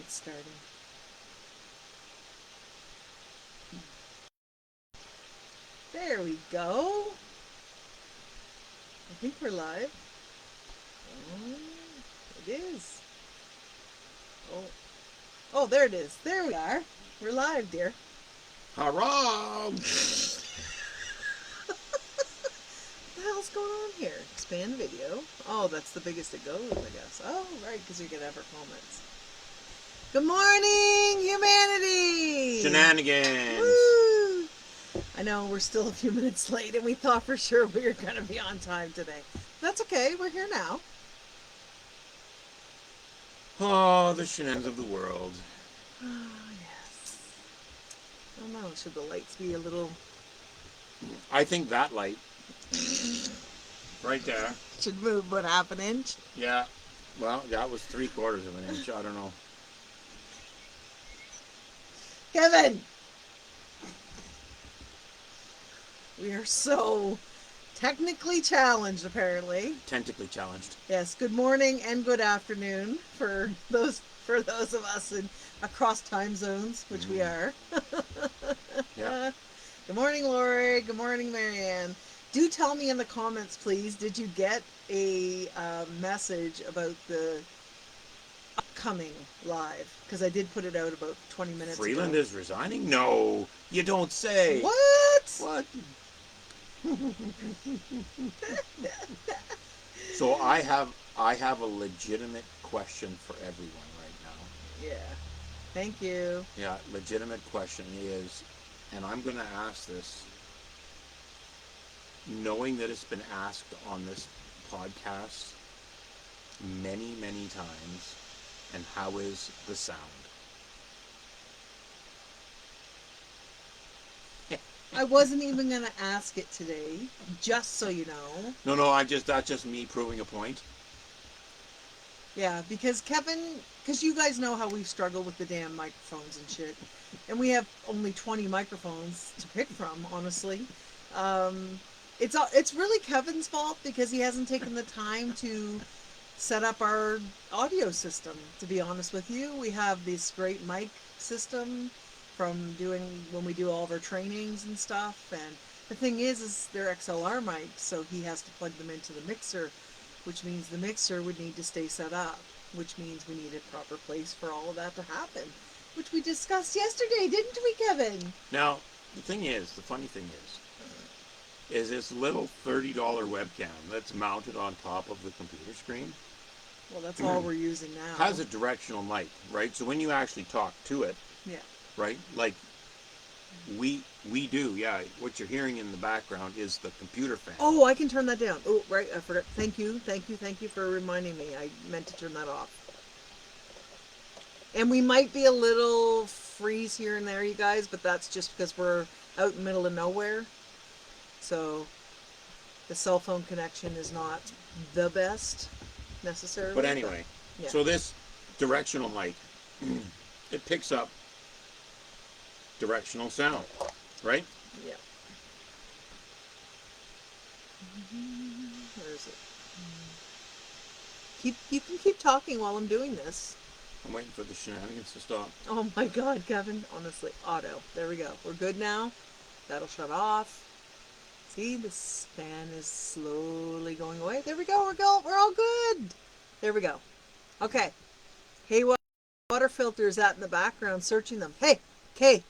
It's starting. There we go. I think we're live. Oh, it is. Oh, oh, there it is. There we are. We're live, dear. Hurrah! What the hell's going on here? Expand video. Oh, that's the biggest it goes, I guess. Oh, right, because you can have our comments. Good morning, humanity! Shenanigans! Woo! I know we're still a few minutes late, and we thought for sure we were going to be on time today. That's okay. We're here now. Oh, the shenanigans of the world. Oh, yes. I don't know. Should the lights be a little... I think that light, right there. Should move about half an inch? Yeah. Well, that was 3/4 of an inch. I don't know. Kevin! We are so technically challenged, apparently. Tentacly challenged. Yes, good morning and good afternoon for those of us in across time zones, which we are. Yeah. Good morning, Lori. Good morning, Marianne. Do tell me in the comments, please, did you get a message about the upcoming live? Because I did put it out about 20 minutes Freeland ago. is resigning? No, you don't say. What? What? So I have a legitimate question for everyone right now. Yeah. Thank you. Yeah, legitimate question is, and I'm going to ask this, knowing that it's been asked on this podcast many, many times, and how is the sound? I wasn't even going to ask it today, just so you know. No, that's just me proving a point. Yeah, because because you guys know how we've struggled with the damn microphones and shit. And we have only 20 microphones to pick from, honestly. It's really Kevin's fault because he hasn't taken the time to set up our audio system, to be honest with you. We have this great mic system from doing when we do all of our trainings and stuff, and the thing is they're XLR mics, so he has to plug them into the mixer, which means the mixer would need to stay set up, which means we need a proper place for all of that to happen, which we discussed yesterday, didn't we, Kevin? Now, the funny thing is this little $30 webcam that's mounted on top of the computer screen. Well, that's all we're using now. Has a directional mic, right? So when you actually talk to it, yeah, right? Like we do, yeah. What you're hearing in the background is the computer fan. Oh, I can turn that down. Oh, right, I forgot. Thank you for reminding me. I meant to turn that off. And we might be a little freeze here and there, you guys, but that's just because we're out in the middle of nowhere. So the cell phone connection is not the best necessarily. But anyway, yeah. So this directional mic, it picks up directional sound, right? Yeah. Where is it? You can keep talking while I'm doing this. I'm waiting for the shenanigans to stop. Oh my God, Kevin! Honestly, auto. There we go. We're good now. That'll shut off. See, this fan is slowly going away. There we go. We're all good. There we go. Okay. Hey, water filter is that in the background searching them. Hey, Kay,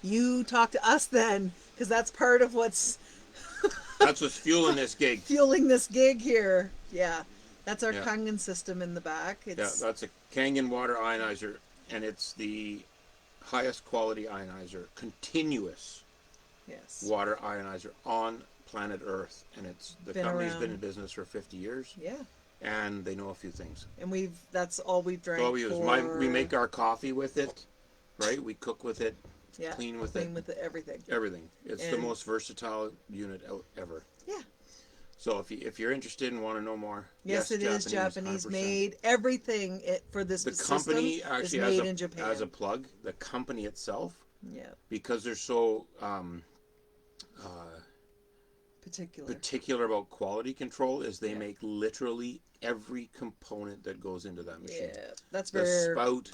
you talk to us then, because that's part of what's That's what's fueling this gig. Fueling this gig here. Yeah. That's our Yeah. Kangen system in the back. It's, Yeah, that's a Kangen water ionizer, and it's the highest quality ionizer, continuous yes. water ionizer on planet Earth, and it's the company's been in business for 50 years. Yeah. And they know a few things. And that's all we've drank. So we make our coffee with it, right? We cook with it, yeah, clean with it, everything. everything. It's the most versatile unit ever. Yeah. So if you're interested and want to know more, yes, it is Japanese made. Everything for this company system actually is made in Japan. As a plug, the company itself, yeah, because they're so particular about quality control is they Yeah. make literally every component that goes into that machine. Yeah, that's The very. spout,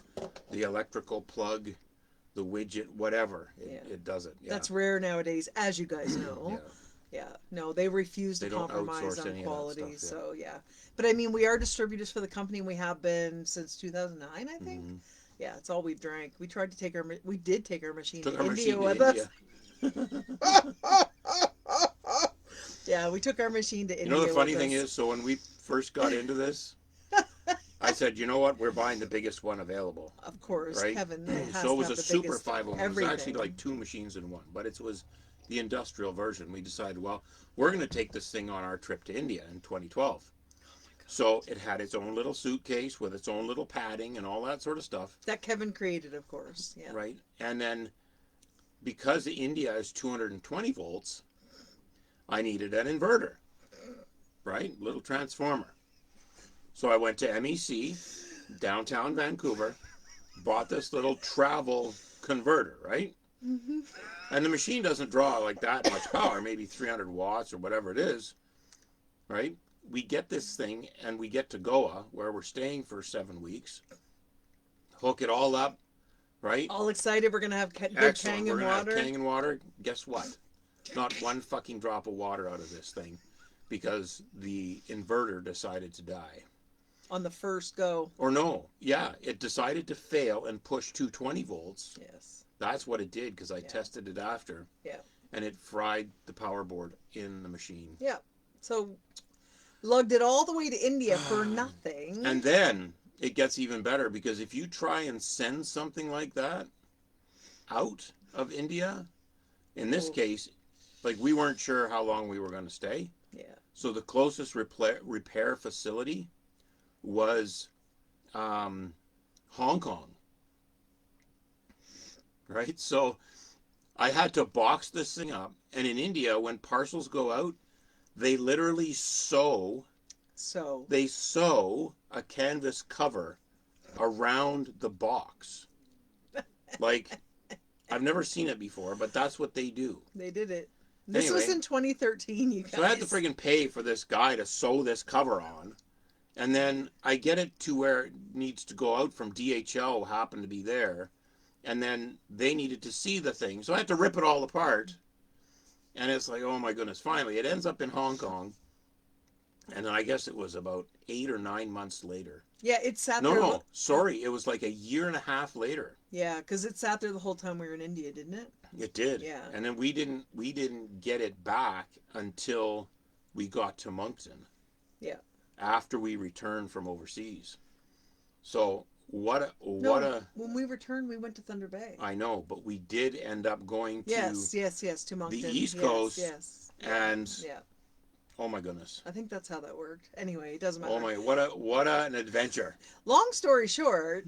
the electrical plug, the widget, whatever. Yeah. It does it. Yeah. That's rare nowadays, as you guys Yeah. know. Yeah, no, they refuse to They don't compromise outsource on any of that quality. stuff. So yeah, but I mean, we are distributors for the company, and we have been since 2009, I think. Mm-hmm. Yeah, it's all we've drank. We tried to take we did take our machine Took to our India machine to with us. India. Yeah, we took our machine to You know, the India funny with thing us. is, so when we first got into this, I said, you know what? We're buying the biggest one available, Of course, right? Kevin, it has So it to was have a the Super biggest 501. It was actually everything. like two machines in one, but it was the industrial version. We decided, well, we're going to take this thing on our trip to India in 2012. So it had its own little suitcase with its own little padding and all that sort of stuff. That Kevin created, of course. Yeah. Right. And then because India is 220 volts, I needed an inverter. Right? Little transformer. So I went to MEC, downtown Vancouver, bought this little travel converter, right? Mm-hmm. And the machine doesn't draw like that much power, maybe 300 watts or whatever it is, right? We get this thing and we get to Goa, where we're staying for 7 weeks, hook it all up, right? All excited, we're gonna have good Excellent. We're Kangen going to have water. Kangen water. Guess what? Not one fucking drop of water out of this thing because the inverter decided to die. On the first go. Or no, yeah, it decided to fail and push 220 volts. Yes. That's what it did because I Yeah. tested it after. Yeah. And it fried the power board in the machine. Yeah. So lugged it all the way to India for nothing. And then it gets even better because if you try and send something like that out of India, in this case, like we weren't sure how long we were going to stay. Yeah. So the closest repair facility was Hong Kong. Right? So I had to box this thing up. And in India, when parcels go out, they literally sew a canvas cover around the box. Like, I've never seen it before, but that's what they do. They did it. This was in 2013, you guys. So I had to friggin' pay for this guy to sew this cover on. And then I get it to where it needs to go out from DHL, happened to be there. And then they needed to see the thing. So I had to rip it all apart. And it's like, oh my goodness. Finally, it ends up in Hong Kong. And then I guess it was about 8 or 9 months later. Yeah, it sat there. No, sorry. It was like a year and a half later. Yeah, because it sat there the whole time we were in India, didn't it? It did. Yeah. And then we didn't get it back until we got to Moncton. Yeah. After we returned from overseas. So when we returned, we went to Thunder Bay. I know, but we did end up going to yes, to Moncton. the East Coast. Yes. And yeah. Oh my goodness. I think that's how that worked. Anyway, it doesn't matter. Oh my, what an adventure. Long story short,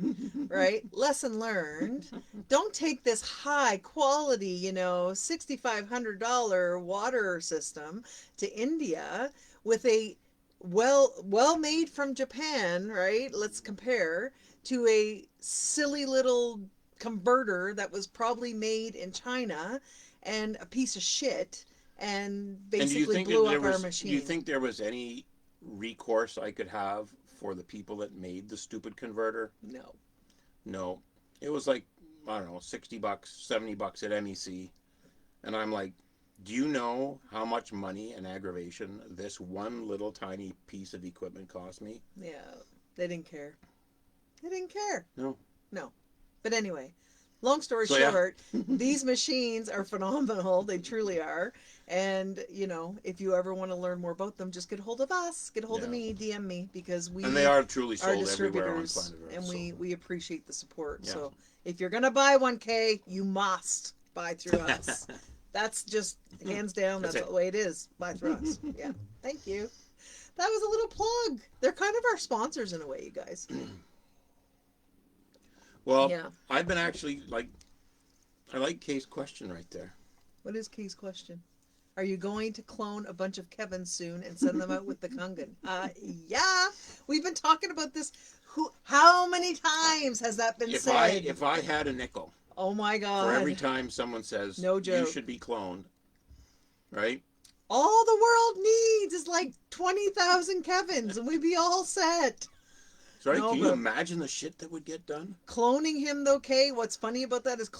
right? Lesson learned. Don't take this high quality, $6,500 water system to India with a well made from Japan, right? Let's compare to a silly little converter that was probably made in China and a piece of shit. And basically blew up our machine. Do you think there was any recourse I could have for the people that made the stupid converter? No. It was like, I don't know, $60, $70 at MEC. And I'm like, do you know how much money and aggravation this one little tiny piece of equipment cost me? Yeah, they didn't care. No. But anyway, long story short, these machines are phenomenal. They truly are. And, if you ever want to learn more about them, just get a hold of us. Get a hold of me, DM me, because and they are truly sold everywhere on planet Earth. And we appreciate the support. Yeah. So if you're going to buy 1K, you must buy through us. That's just hands down. That's the way it is. Buy through us. Yeah. Thank you. That was a little plug. They're kind of our sponsors in a way, you guys. Well, I've been actually I like Kay's question right there. What is Kay's question? Are you going to clone a bunch of Kevins soon and send them out with the Kangen? Yeah. We've been talking about this. How many times has that been said? If I had a nickel. Oh my God. For every time someone says, no joke, you should be cloned, right? All the world needs is like 20,000 Kevins and we'd be all set. Sorry, No, can you but imagine the shit that would get done? cloning him though, Kay, what's funny about that is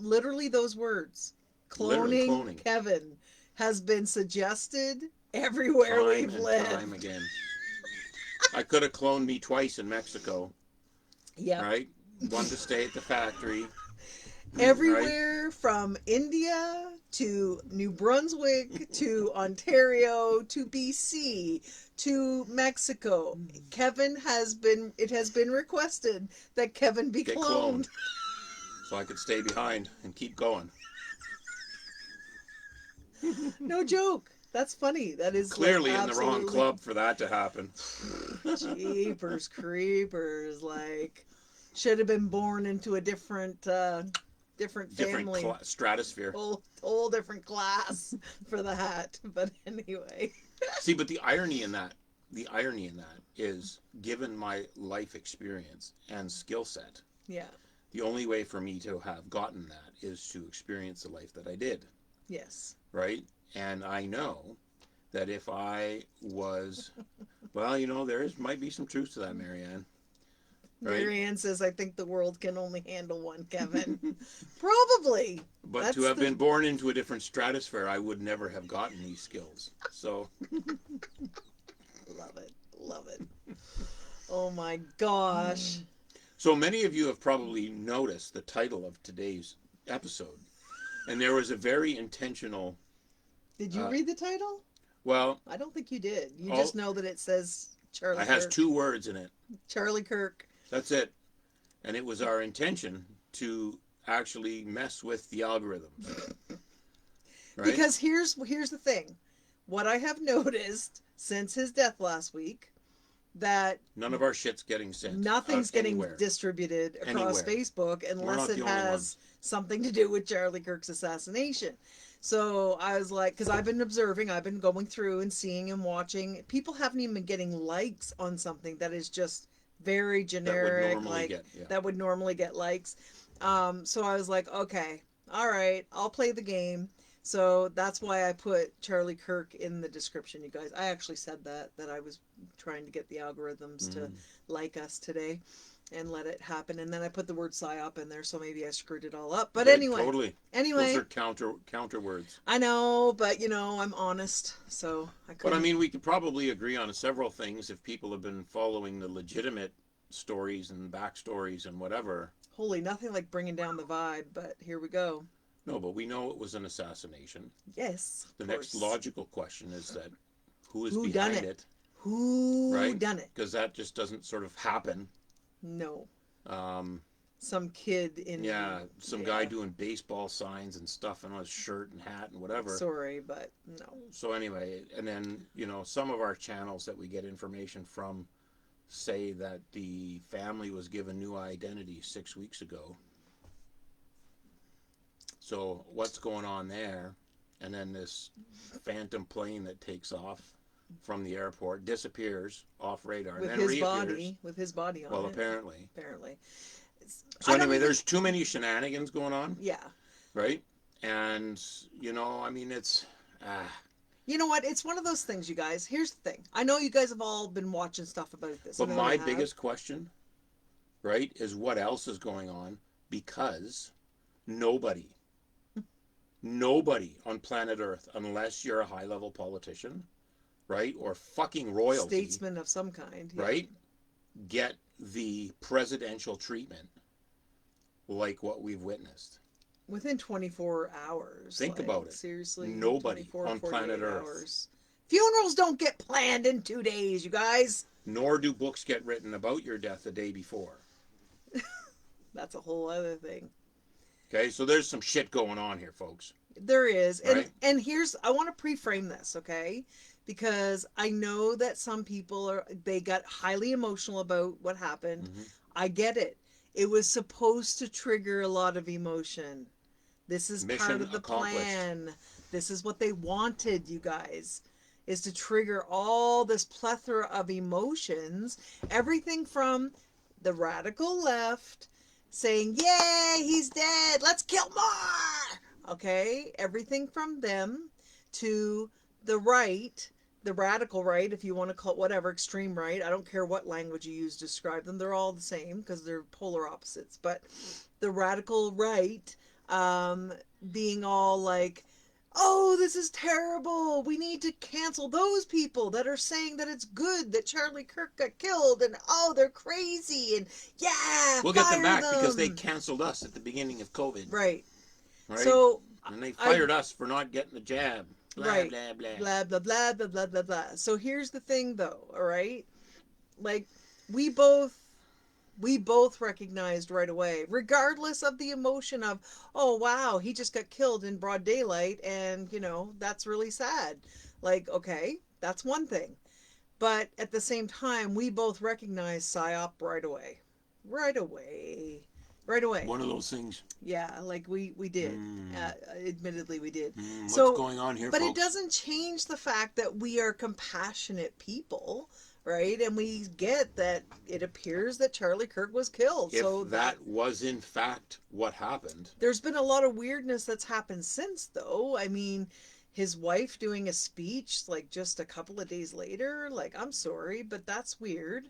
literally those words. Literally Cloning cloning. Kevin has been suggested everywhere Time we've and lived. time again. I could have cloned me twice in Mexico, Yep. right? One to stay at the factory, right? Everywhere from India to New Brunswick to Ontario to BC to Mexico. It has been requested that Kevin be Get cloned. cloned. So I could stay behind and keep going. No joke. That's funny. That is Clearly like in the wrong absolutely club for that to happen. jeepers creepers. Like should have been born into a different different Different family. stratosphere. Whole different class for the hat. But anyway. See, but the irony in that is, given my life experience and skill set, Yeah. the only way for me to have gotten that is to experience the life that I did, Yes. right? And I know that if I was, well, might be some truth to that, Marianne, right? Marianne says, I think the world can only handle one, Kevin. Probably. But That's to have been born into a different stratosphere, I would never have gotten these skills. So, Love it. Love it. Oh my gosh. so many of you have probably noticed the title of today's episode. And there was a very intentional, Did you read the title? well, I don't think you did. You just know that it says Charlie it has Kirk. 2 words in it. Charlie Kirk. That's it. And it was our intention to actually mess with the algorithms. Right? Because here's the thing. What I have noticed since his death last week, that none of our shit's getting sent. nothing's getting anywhere. distributed across Anywhere. Facebook unless not it the only has ones. something to do with Charlie Kirk's assassination. So I was like, because I've been observing, I've been going through and seeing and watching. People haven't even been getting likes on something that is just very generic, that would normally get likes. So I was like, okay, all right, I'll play the game. So that's why I put Charlie Kirk in the description, you guys. I actually said that I was trying to get the algorithms to like us today and let it happen. And then I put the word psyop in there, so maybe I screwed it all up. But Yeah, anyway. Totally. Anyway. Those are counter words. I know, but I'm honest, so I couldn't. But I mean, we could probably agree on several things if people have been following the legitimate stories and backstories and whatever. Holy, nothing like bringing down the vibe, but here we go. No, but we know it was an assassination. Yes. The next logical question is that who is Who behind done it? Who right? done it? Because that just doesn't sort of happen. No. Some kid in some guy doing baseball signs and stuff on his shirt and hat and whatever. Sorry, but no. So anyway, and then some of our channels that we get information from say that the family was given new identity 6 weeks ago. So what's going on there? And then this phantom plane that takes off from the airport disappears off radar with and then his reappears. with his body on well, it. apparently. So anyway, there's too many shenanigans going on. Yeah. Right? And I mean, it's you know what? It's one of those things, you guys. Here's the thing. I know you guys have all been watching stuff about this. But my biggest question, right, is what else is going on, because nobody on planet Earth, unless you're a high-level politician, right, or fucking royalty, statesman of some kind, right, get the presidential treatment like what we've witnessed. Within 24 hours. Think about it. Seriously. Nobody on planet Earth. Hours. Funerals don't get planned in 2 days, you guys. Nor do books get written about your death the day before. That's a whole other thing. Okay, so there's some shit going on here, folks. There is. Right? And here's, I want to pre-frame this, okay? Because I know that some people they got highly emotional about what happened. Mm-hmm. I get it. It was supposed to trigger a lot of emotion. This is Mission part of the accomplished. plan. This is what they wanted, you guys, is to trigger all this plethora of emotions. Everything from the radical left saying, yay, he's dead, let's kill more. Okay? Everything from them to the right, the radical right, if you want to call it whatever, extreme right, I don't care what language you use to describe them, they're all the same because they're polar opposites. But the radical right, um, being all like, oh, this is terrible. We need to cancel those people that are saying that it's good that Charlie Kirk got killed, and oh, they're crazy, and yeah, We'll get them fire back because they them. canceled us at the beginning of COVID, Right. right? So And they I fired us for not getting the jab. Blah, right. blah, blah. Blah blah blah blah blah blah blah. So here's the thing though, all right? Like we both we both recognized right away, regardless of the emotion of, oh wow, he just got killed in broad daylight and, that's really sad. Like, okay, that's one thing. But at the same time, we both recognized psyop right away. Right away. Right away. One of those things. Yeah, like we did. Admittedly, we did. What's So, going on here, but folks? it doesn't change the fact that we are compassionate people, right? And we get that it appears that Charlie Kirk was killed. If So that was in fact what happened, there's been a lot of weirdness that's happened since, though. I mean, his wife doing a speech like just a couple of days later. Like, I'm sorry, but that's weird.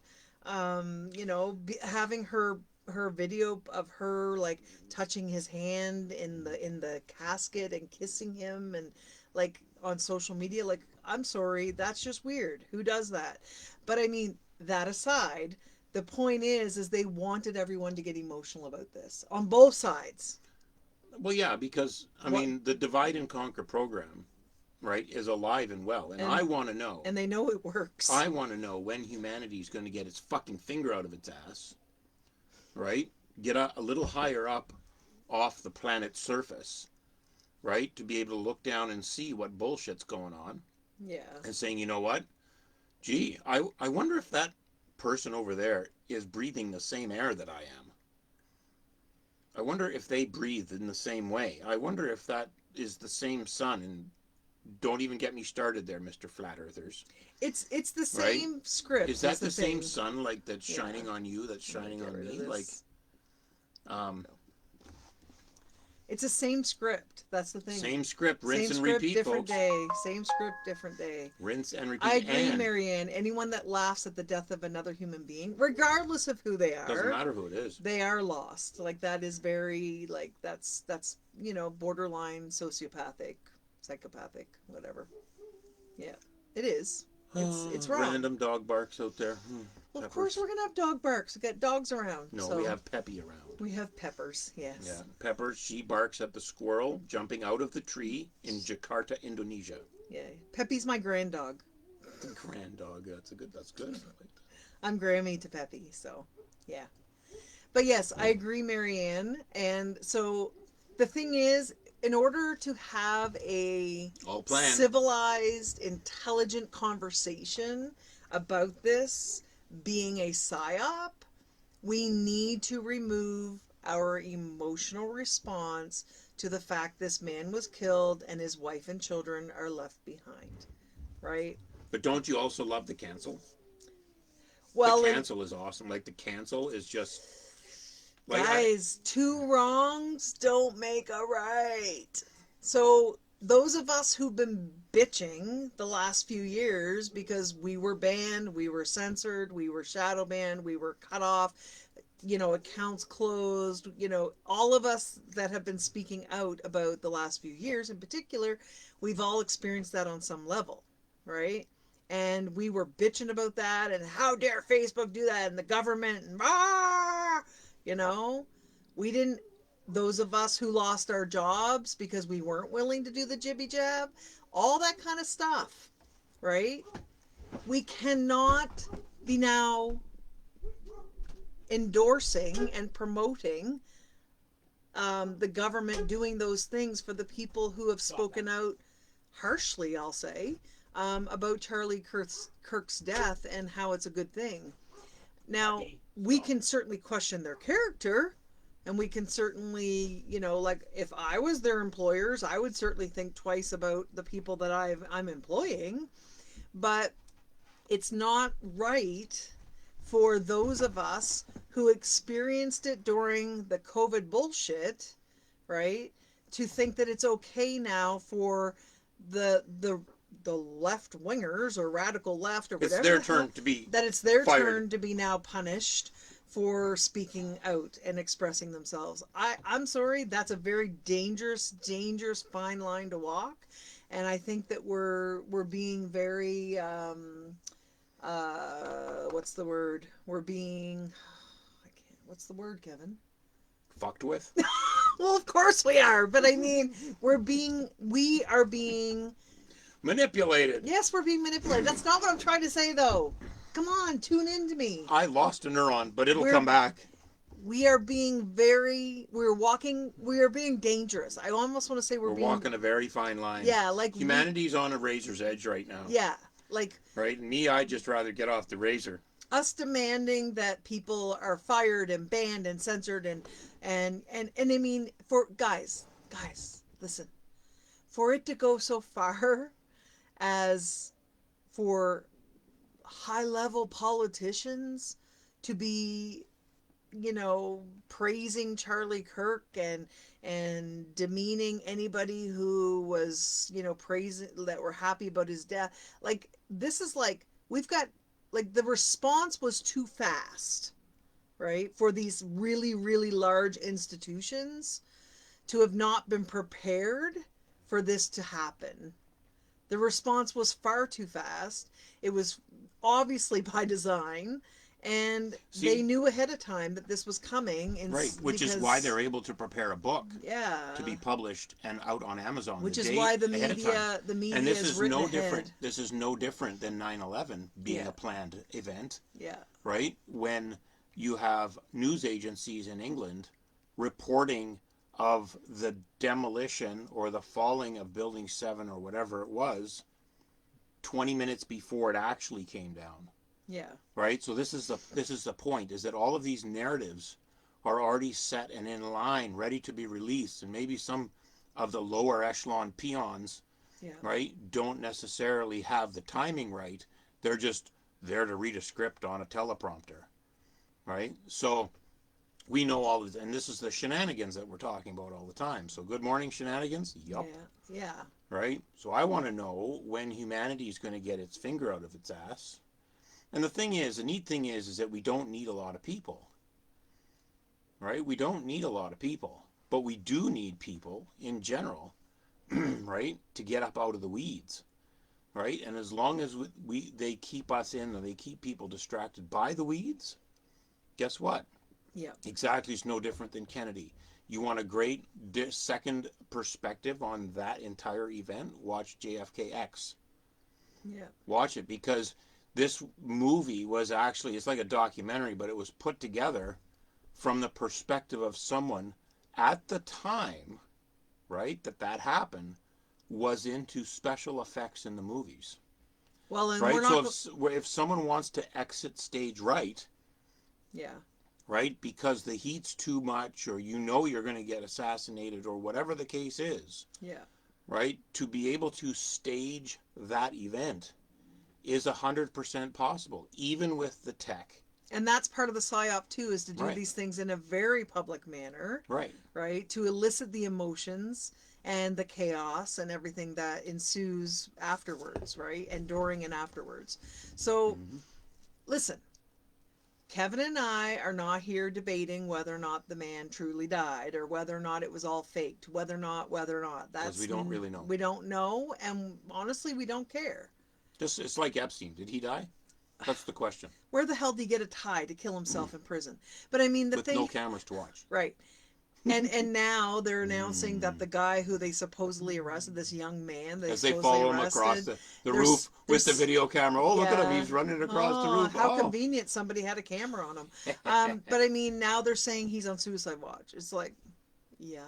Having her video of her like touching his hand in the casket and kissing him and like on social media, like, I'm sorry, that's just weird. Who does that? But I mean, that aside, the point is they wanted everyone to get emotional about this on both sides. well, yeah, because I What mean, the divide and conquer program, right, is alive and well, and I want to know. and they know it works. I want to know when humanity is going to get its fucking finger out of its ass, right? Get a little higher up off the planet's surface, right? To be able to look down and see what bullshit's going on Yeah. and saying, you know what? Gee, I wonder if that person over there is breathing the same air that I am. I wonder if they breathe in the same way. I wonder if that is the same sun. And don't even get me started there, Mr. Flat Earthers. It's the Right? same script. Is that the the same thing. sun like that's Yeah. shining on you, that's shining Get on rid of me? this. Like, It's the same script. That's the thing. same script, rinse Same and script, repeat, different folks. day. Same script, different day. Rinse and repeat. I agree, And Marianne. Anyone that laughs at the death of another human being, regardless of who they doesn't are, matter who it is. they are lost. Like that is very like that's borderline sociopathic, psychopathic, whatever. Yeah, it is. It's wrong. Random dog barks out there. Well, of course, we're gonna have dog barks. We got dogs around. No, so we have Peppy around. we have Peppers. Yes. Yeah, Pepper, she barks at the squirrel jumping out of the tree in Jakarta, Indonesia. Yeah. Peppy's my grand dog. Grand dog, that's good. I like that. I'm Grammy to Peppy, so yeah. But yes, I agree, Marianne. And so the thing is, in order to have a All planned. civilized, intelligent conversation about this being a psyop, we need to remove our emotional response to the fact this man was killed and his wife and children are left behind. Right? But don't you also love the cancel? Well, The cancel is awesome. Like, the cancel is just... Like, guys, two wrongs don't make a right. So those of us who've been bitching the last few years because we were banned, we were censored, we were shadow banned, we were cut off, accounts closed, all of us that have been speaking out about the last few years in particular, we've all experienced that on some level, right? And we were bitching about that and how dare Facebook do that and the government and we didn't, those of us who lost our jobs because we weren't willing to do the jibby jab, all that kind of stuff, right? We cannot be now endorsing and promoting the government doing those things for the people who have spoken out harshly, I'll say, about Charlie Kirk's death and how it's a good thing. Now, we can certainly question their character, and we can certainly, like if I was their employers, I would certainly think twice about the people that I'm employing. But it's not right for those of us who experienced it during the COVID bullshit, right, to think that it's okay now for the the left wingers or radical left or It's whatever their the hell, turn to be that it's their fired. turn to be now punished for speaking out and expressing themselves. I'm sorry, that's a very dangerous, dangerous fine line to walk. And I think that we're being very what's the word? We're being I can't what's the word, Kevin? Fucked with. Well, of course we are, but I mean, we are being, Manipulated. yes, we're being manipulated. That's not what I'm trying to say, though. Come on, tune in to me. I lost a neuron, but it'll We're come back. we are being we are being dangerous. I almost want to say We're being, walking a very fine line. yeah, like Humanity's on a razor's edge right now. yeah, like Right? Me, I'd just rather get off the razor. us demanding that people are fired and banned and censored and I mean, for guys, listen, for it to go so far as for high level politicians to be, you know, praising Charlie Kirk and demeaning anybody who was, you know, praising, that were happy about his death. Like, this is like, we've got, like, the response was too fast, right, for these really, really large institutions to have not been prepared for this to happen. The response was far too fast. It was obviously by design, and they knew ahead of time that this was coming. Right, which is why they're able to prepare a book, yeah, to be published and out on Amazon. Which the is day why the ahead of time. media And this is is written no ahead. different. This is no different than 9/11 being Yeah. a planned event. Yeah. Right, when you have news agencies in England reporting of the demolition or the falling of Building 7 or whatever it was 20 minutes before it actually came down. Yeah. Right? So this is the point, is that all of these narratives are already set and in line, ready to be released, and maybe some of the lower echelon peons, Yeah. right, don't necessarily have the timing right. They're just there to read a script on a teleprompter. Right? So we know all of this, and this is the shenanigans that we're talking about all the time. So good morning, shenanigans. Yup. Yeah. Yeah. Right? So I want to know when humanity is going to get its finger out of its ass. And the neat thing is that we don't need a lot of people. Right? We don't need a lot of people. But we do need people in general, right, to get up out of the weeds. Right? And as long as they keep us in, and they keep people distracted by the weeds, guess what? Yeah. Exactly, it's no different than Kennedy. You want a great second perspective on that entire event? Watch JFKX. Yeah. Watch it, because this movie was actually, it's like a documentary, but it was put together from the perspective of someone at the time, right, that happened, was into special effects in the movies. Well, and right? we're not. So if someone wants to exit stage right, yeah. right, because the heat's too much, or you know you're going to get assassinated, or whatever the case is, Yeah. right, to be able to stage that event is 100% possible, even with the tech. And that's part of the psyop too, is to do Right. these things in a very public manner, Right. right, to elicit the emotions and the chaos and everything that ensues afterwards, right, and during and afterwards. So, listen, Kevin and I are not here debating whether or not the man truly died, or whether or not it was all faked, whether or not. That's, Because we don't really know. We don't know, and honestly, we don't care. It's like Epstein. Did he die? That's the question. Where the hell did he get a tie to kill himself in prison? But I mean, With no cameras to watch. right. And now they're announcing that the guy who they supposedly arrested, this young man, as they follow him across the roof with the video camera. Oh, look at him. He's running across the roof. How convenient somebody had a camera on him. But I mean, now they're saying he's on suicide watch. It's like, yeah,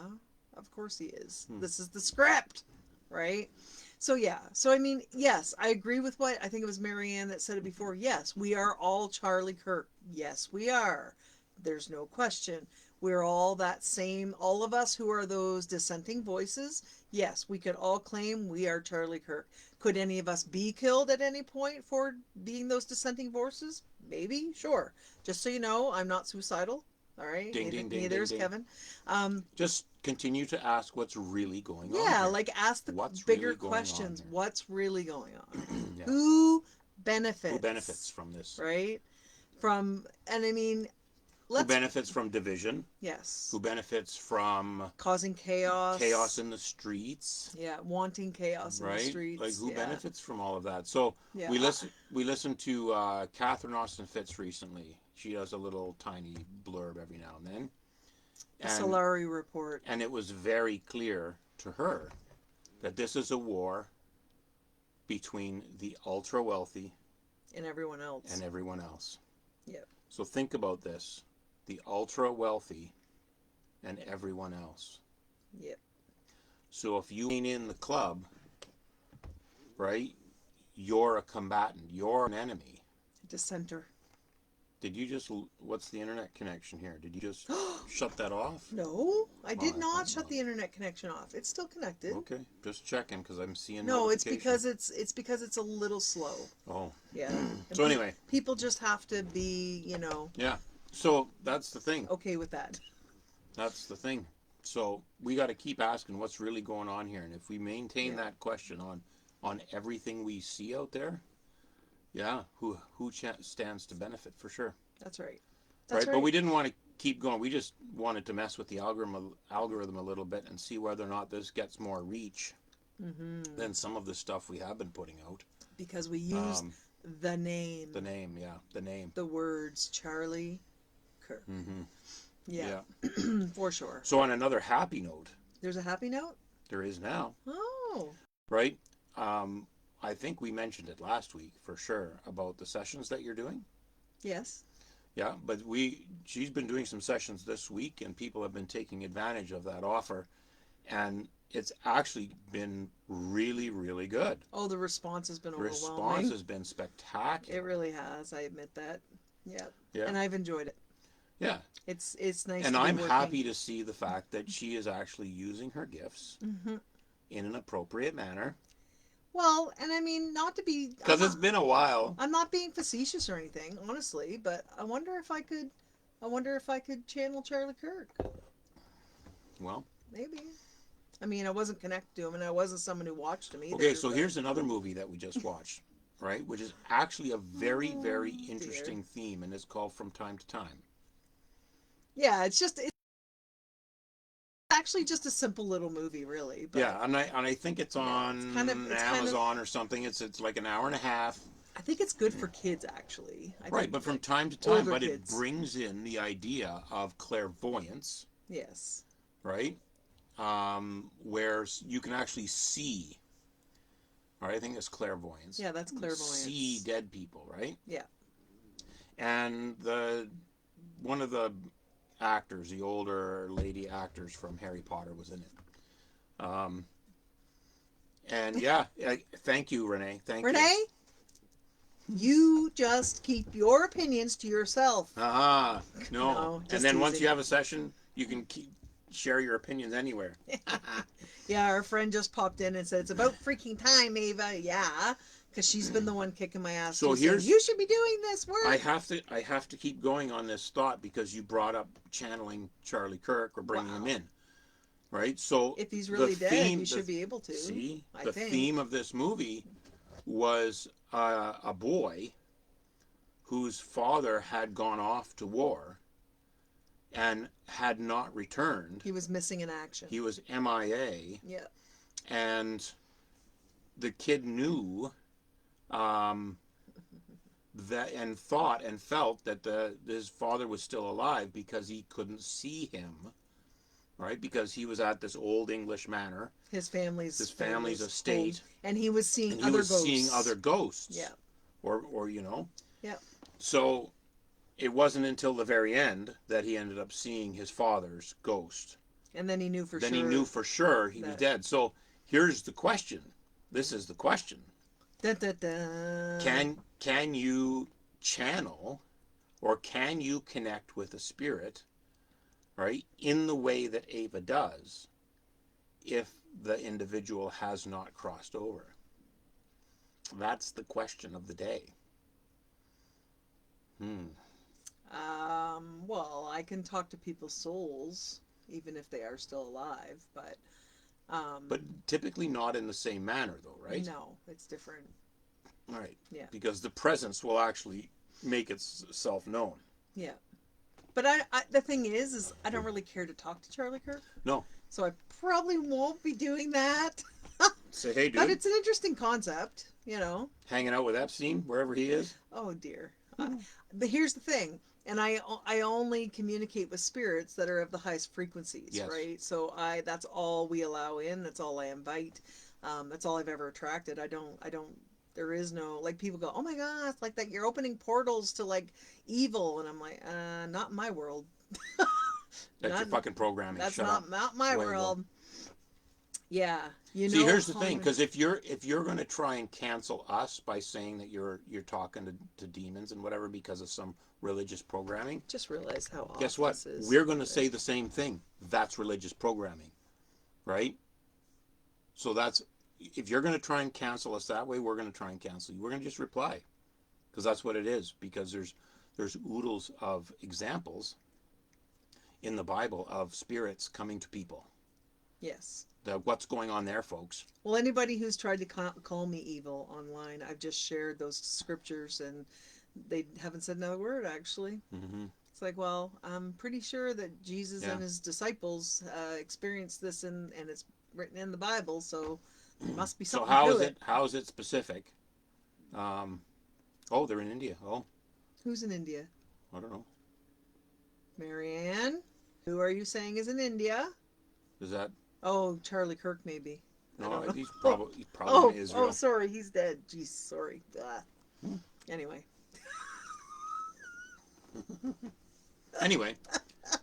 of course he is. This is the script, right? So yeah. So I mean, yes, I agree with what, I think it was Marianne that said it before. Yes, we are all Charlie Kirk. Yes, we are. There's no question. We're all that same, all of us who are those dissenting voices. Yes, we could all claim we are Charlie Kirk. Could any of us be killed at any point for being those dissenting voices? Maybe, sure. Just so you know, I'm not suicidal. All right. Ding, ding, ding, Neither ding, is ding. Kevin. Just continue to ask what's really going on Yeah, here. like ask the What's bigger really going on questions. here? What's really going on? Yeah. Who benefits? Who benefits from this? Right? And I mean, Who let's, benefits from division? yes, Who benefits from causing chaos. chaos in the streets? Yeah, wanting chaos in the Right? streets. Like, who Yeah. benefits from all of that? So Yeah. we listened to Catherine Austin Fitz recently. She does a little tiny blurb every now and then. The Solari report. And it was very clear to her that this is a war between the ultra wealthy And everyone else. and everyone else. Yep. So think about this. The ultra wealthy and everyone else. Yep. So if you ain't in the club, right, you're a combatant. You're an enemy. Dissenter. Did you just, what's the internet connection here? Did you just shut that off? No, I did I not thought shut not. the internet connection off. It's still connected. Okay, just checking because I'm seeing No, it's notifications. because it's a little slow. Oh. Yeah. So anyway. People just have to be, Yeah. So that's the thing. okay with that. That's the thing. So we got to keep asking what's really going on here, and if we maintain that question on everything we see out there, yeah, who stands to benefit for sure. That's right. Right, but we didn't want to keep going. We just wanted to mess with the algorithm a little bit and see whether or not this gets more reach than some of the stuff we have been putting out. Because we used the name. The name, yeah, the name. The words Charlie Kirk. Mm-hmm. Yeah, for sure. So on another happy note. There's a happy note? There is now. Oh. Right? I think we mentioned it last week for sure about the sessions that you're doing. Yes. Yeah, but she's been doing some sessions this week and people have been taking advantage of that offer, and it's actually been really, really good. Oh, the response has been overwhelming. The response has been spectacular. It really has, I admit that. Yeah. Yeah. And I've enjoyed it. Yeah. It's nice and to be I'm working. happy to see the fact that she is actually using her gifts in an appropriate manner. Well, and I mean, not to be... Because it's been a while. I'm not being facetious or anything, honestly, but I wonder if I could channel Charlie Kirk. Well. Maybe. I mean, I wasn't connected to him, and I wasn't someone who watched him either. Okay, so here's another movie that we just watched, right? Which is actually a very, very interesting theme, and it's called From Time to Time. Yeah, it's actually just a simple little movie, really. But yeah, and I think it's on Amazon or something. It's like an hour and a half. I think it's good for kids, actually. Right, but from time to time, but it brings in the idea of clairvoyance. Yes. Right? Where you can actually see. Right, I think it's clairvoyance. Yeah, that's clairvoyance. See dead people, right? Yeah. And one of the actors, the older lady actors from Harry Potter, was in it. And yeah, thank you, Renee. Thank you. Renee, you just keep your opinions to yourself. No. No, and then once you have a session, you can share your opinions anywhere. Yeah, our friend just popped in and said, it's about freaking time, Ava. Yeah, because she's been the one kicking my ass. So saying, you should be doing this work. I have to keep going on this thought because you brought up channeling Charlie Kirk or bringing him in. Right? So if he's really dead, you should be able to. See, the theme of this movie was a boy whose father had gone off to war and had not returned. He was missing in action. He was MIA. Yeah. And the kid knew that and thought and felt that his father was still alive because he couldn't see him. Right? Because he was at this old English manor. His family's estate. Home, and he was seeing and other ghosts. ghosts. Seeing other ghosts. Yeah. Or you know. Yeah. So it wasn't until the very end that he ended up seeing his father's ghost. And then he knew for sure. Then he knew for sure he was dead. So here's the question. This is the question. Dun, dun, dun. Can you channel or can you connect with a spirit, right, in the way that Ava does if the individual has not crossed over? That's the question of the day. Well, I can talk to people's souls, even if they are still alive, but But typically not in the same manner, though, right? no, it's different. All right. Yeah. Because the presence will actually make itself known. Yeah. But the thing is I don't really care to talk to Charlie Kirk. No. So I probably won't be doing that. Say, hey, But dude, it's an interesting concept, you know. hanging out with Epstein, wherever he is. Oh dear. But here's the thing, and I only communicate with spirits that are of the highest frequencies, Yes. right? So that's all we allow in. That's all I invite. That's all I've ever attracted. I don't. There is no, like, people go, oh my gosh, like that you're opening portals to like evil, and I'm like, not in my world. That's your Not- fucking programming. That's Shut not up. not my Way to go. world. Yeah, you know. See, here's the how thing, many- because if you're going to try and cancel us by saying that you're talking to demons and whatever because of some religious programming, just realize how off guess what? this is. We're going to say the same thing. That's religious programming, right? So that's, if you're going to try and cancel us that way, we're going to try and cancel you. We're going to just reply, because that's what it is. Because there's oodles of examples in the Bible of spirits coming to people. Yes. What's going on there, folks? Well, anybody who's tried to call me evil online, I've just shared those scriptures, and they haven't said another word. Actually, Mm-hmm. it's like, well, I'm pretty sure that Jesus Yeah. and his disciples experienced this, and it's written in the Bible, so there must be So something how to is it. it? How is it specific? Oh, they're in India. Oh, Who's in India? I don't know. Marianne. Who are you saying is in India? Is that Oh, Charlie Kirk, maybe. I no? don't know. He's probably in Israel. Oh, sorry, he's dead. Jeez, sorry. Anyway. Anyway,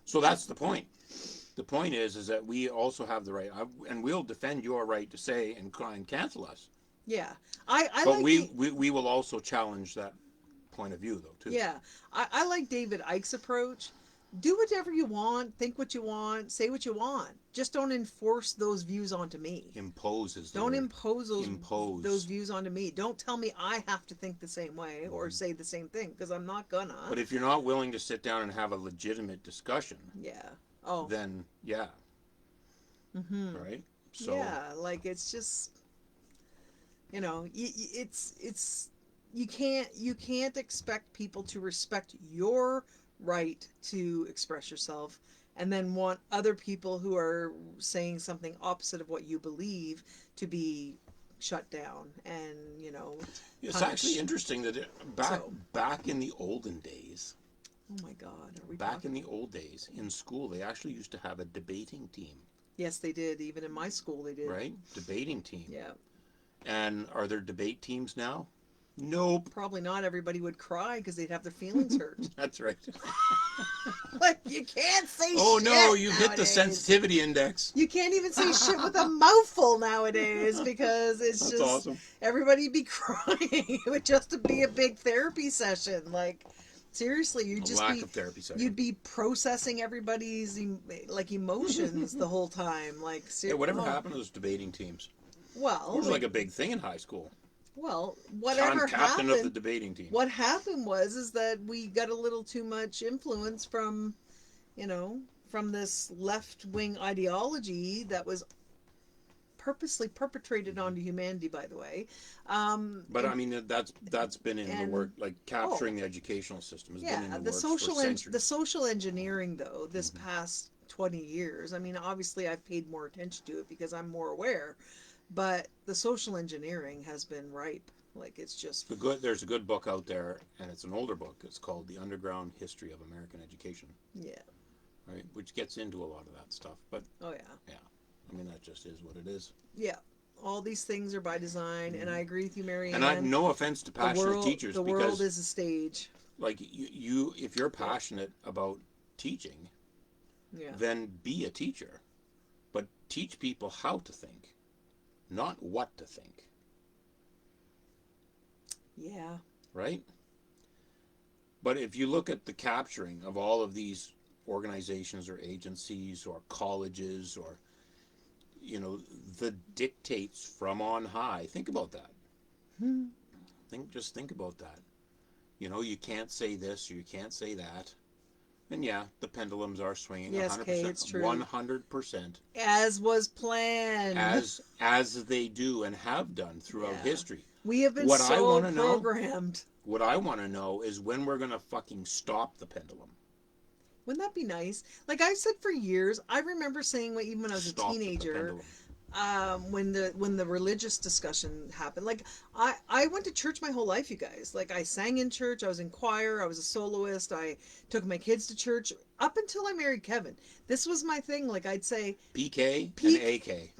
so that's the point. The point is that we also have the right, and we'll defend your right to say and try and cancel us. Yeah, I But like we will also challenge that point of view, though, too. Yeah, I like David Icke's approach. Do whatever you want, think what you want, say what you want. Just don't enforce those views onto me. Impose is the Don't word. impose Impose. those views onto me. Don't tell me I have to think the same way or say the same thing, because I'm not gonna. But if you're not willing to sit down and have a legitimate discussion, Yeah. Oh. then yeah, Mm-hmm. right. So Yeah, like, it's just, it's you can't expect people to respect your right to express yourself and then want other people who are saying something opposite of what you believe to be shut down and it's punished. actually interesting that back in the olden days, Oh my God, are we back talking? in the old days in school, they actually used to have a debating team, Yes, they did. Even in my school, they did. right? Debating team. Yeah. And are there debate teams now? Nope. Probably not. Everybody would cry because they'd have their feelings hurt. That's right. Like, you can't say Oh shit no, you've hit the nowadays. sensitivity index. You can't even say shit with a mouthful nowadays because it's That's just awesome. everybody be crying. It would just be a big therapy session. Like, seriously, you'd just Lack be of therapy session. you'd be processing everybody's emotions the whole time. Like, Hey, whatever happened to those debating teams? Well, It was like a big thing in high school. whatever I'm captain of the happened. debating team. What happened is that we got a little too much influence from this left-wing ideology that was purposely perpetrated onto humanity, by the way. But I mean, that's been in the work, like capturing the educational system has been in the works for centuries. The social engineering, though, this past 20 years, I mean, obviously I've paid more attention to it because I'm more aware, but the social engineering has been ripe. Like, it's just There's a good book out there, and it's an older book. It's called The Underground History of American Education, yeah. right? Which gets into a lot of that stuff. But Oh yeah. I mean, that just is what it is. Yeah. All these things are by design, and I agree with you, Marianne. And I have no offense to passionate teachers, the because world is a stage. like you if you're passionate about teaching, Yeah. then be a teacher, but teach people how to think, not what to think, Yeah. right? But if you look at the capturing of all of these organizations or agencies or colleges or the dictates from on high, think about that. Just think about that. You can't say this or you can't say that, And yeah, the pendulums are swinging Yes, Kay, 100%, it's true. 100%, As was planned. as they do and have done throughout Yeah. history. We have been What I so want to know, programmed. what I want to know is when we're going to fucking stop the pendulum. Wouldn't that be nice? Like I've said for years, I remember saying even when I was a Stop the teenager, pendulum. when the religious discussion happened. Like I went to church my whole life, you guys. Like I sang in church, I was in choir, I was a soloist, I took my kids to church up until I married Kevin. This was my thing. Like I'd say PK and peak AK.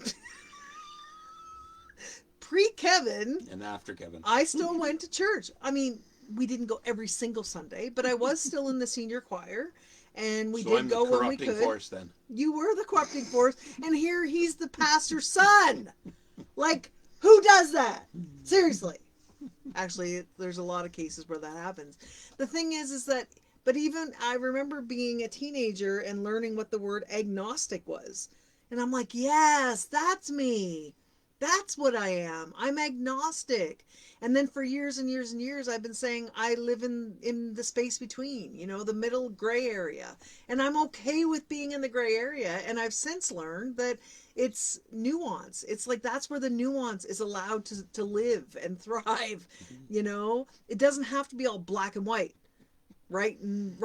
pre Kevin, And after Kevin. I still went to church. I mean, we didn't go every single Sunday, but I was still in the senior choir, and we So did I'm the go when we corrupting could. force then. You were the corrupting force, and here he's the pastor's son. Like, who does that? Seriously. Actually, there's a lot of cases where that happens. The thing is that, but even I remember being a teenager and learning what the word agnostic was. And I'm like, yes, that's me. That's what I am. I'm agnostic. And then for years and years and years, I've been saying I live in the space between, the middle gray area. And I'm okay with being in the gray area. And I've since learned that it's nuance. It's like that's where the nuance is allowed to live and thrive. It doesn't have to be all black and white. Right and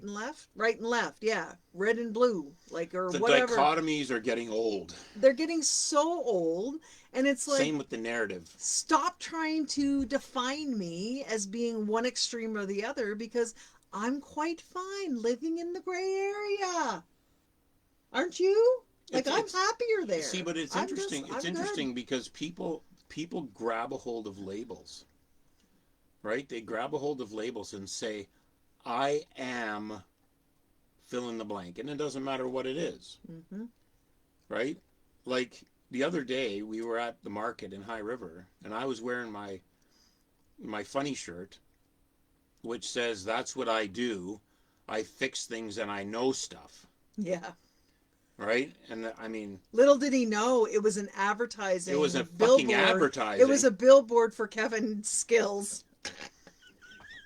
left, yeah, red and blue, like, or The whatever. dichotomies are getting old. They're getting so old, and it's like, Same with the narrative. stop trying to define me as being one extreme or the other, because I'm quite fine living in the gray area. Aren't you? Like, I'm happier there. See, but it's interesting. It's interesting because people grab a hold of labels, right? They grab a hold of labels and say, "I am fill in the blank," and it doesn't matter what it is, right? Like the other day, we were at the market in High River, and I was wearing my funny shirt, which says, "That's what I do. I fix things and I know stuff." Yeah. Right? And I mean, little did he know it was an advertising. It was a billboard. fucking advertising. It was a billboard for Kevin's skills.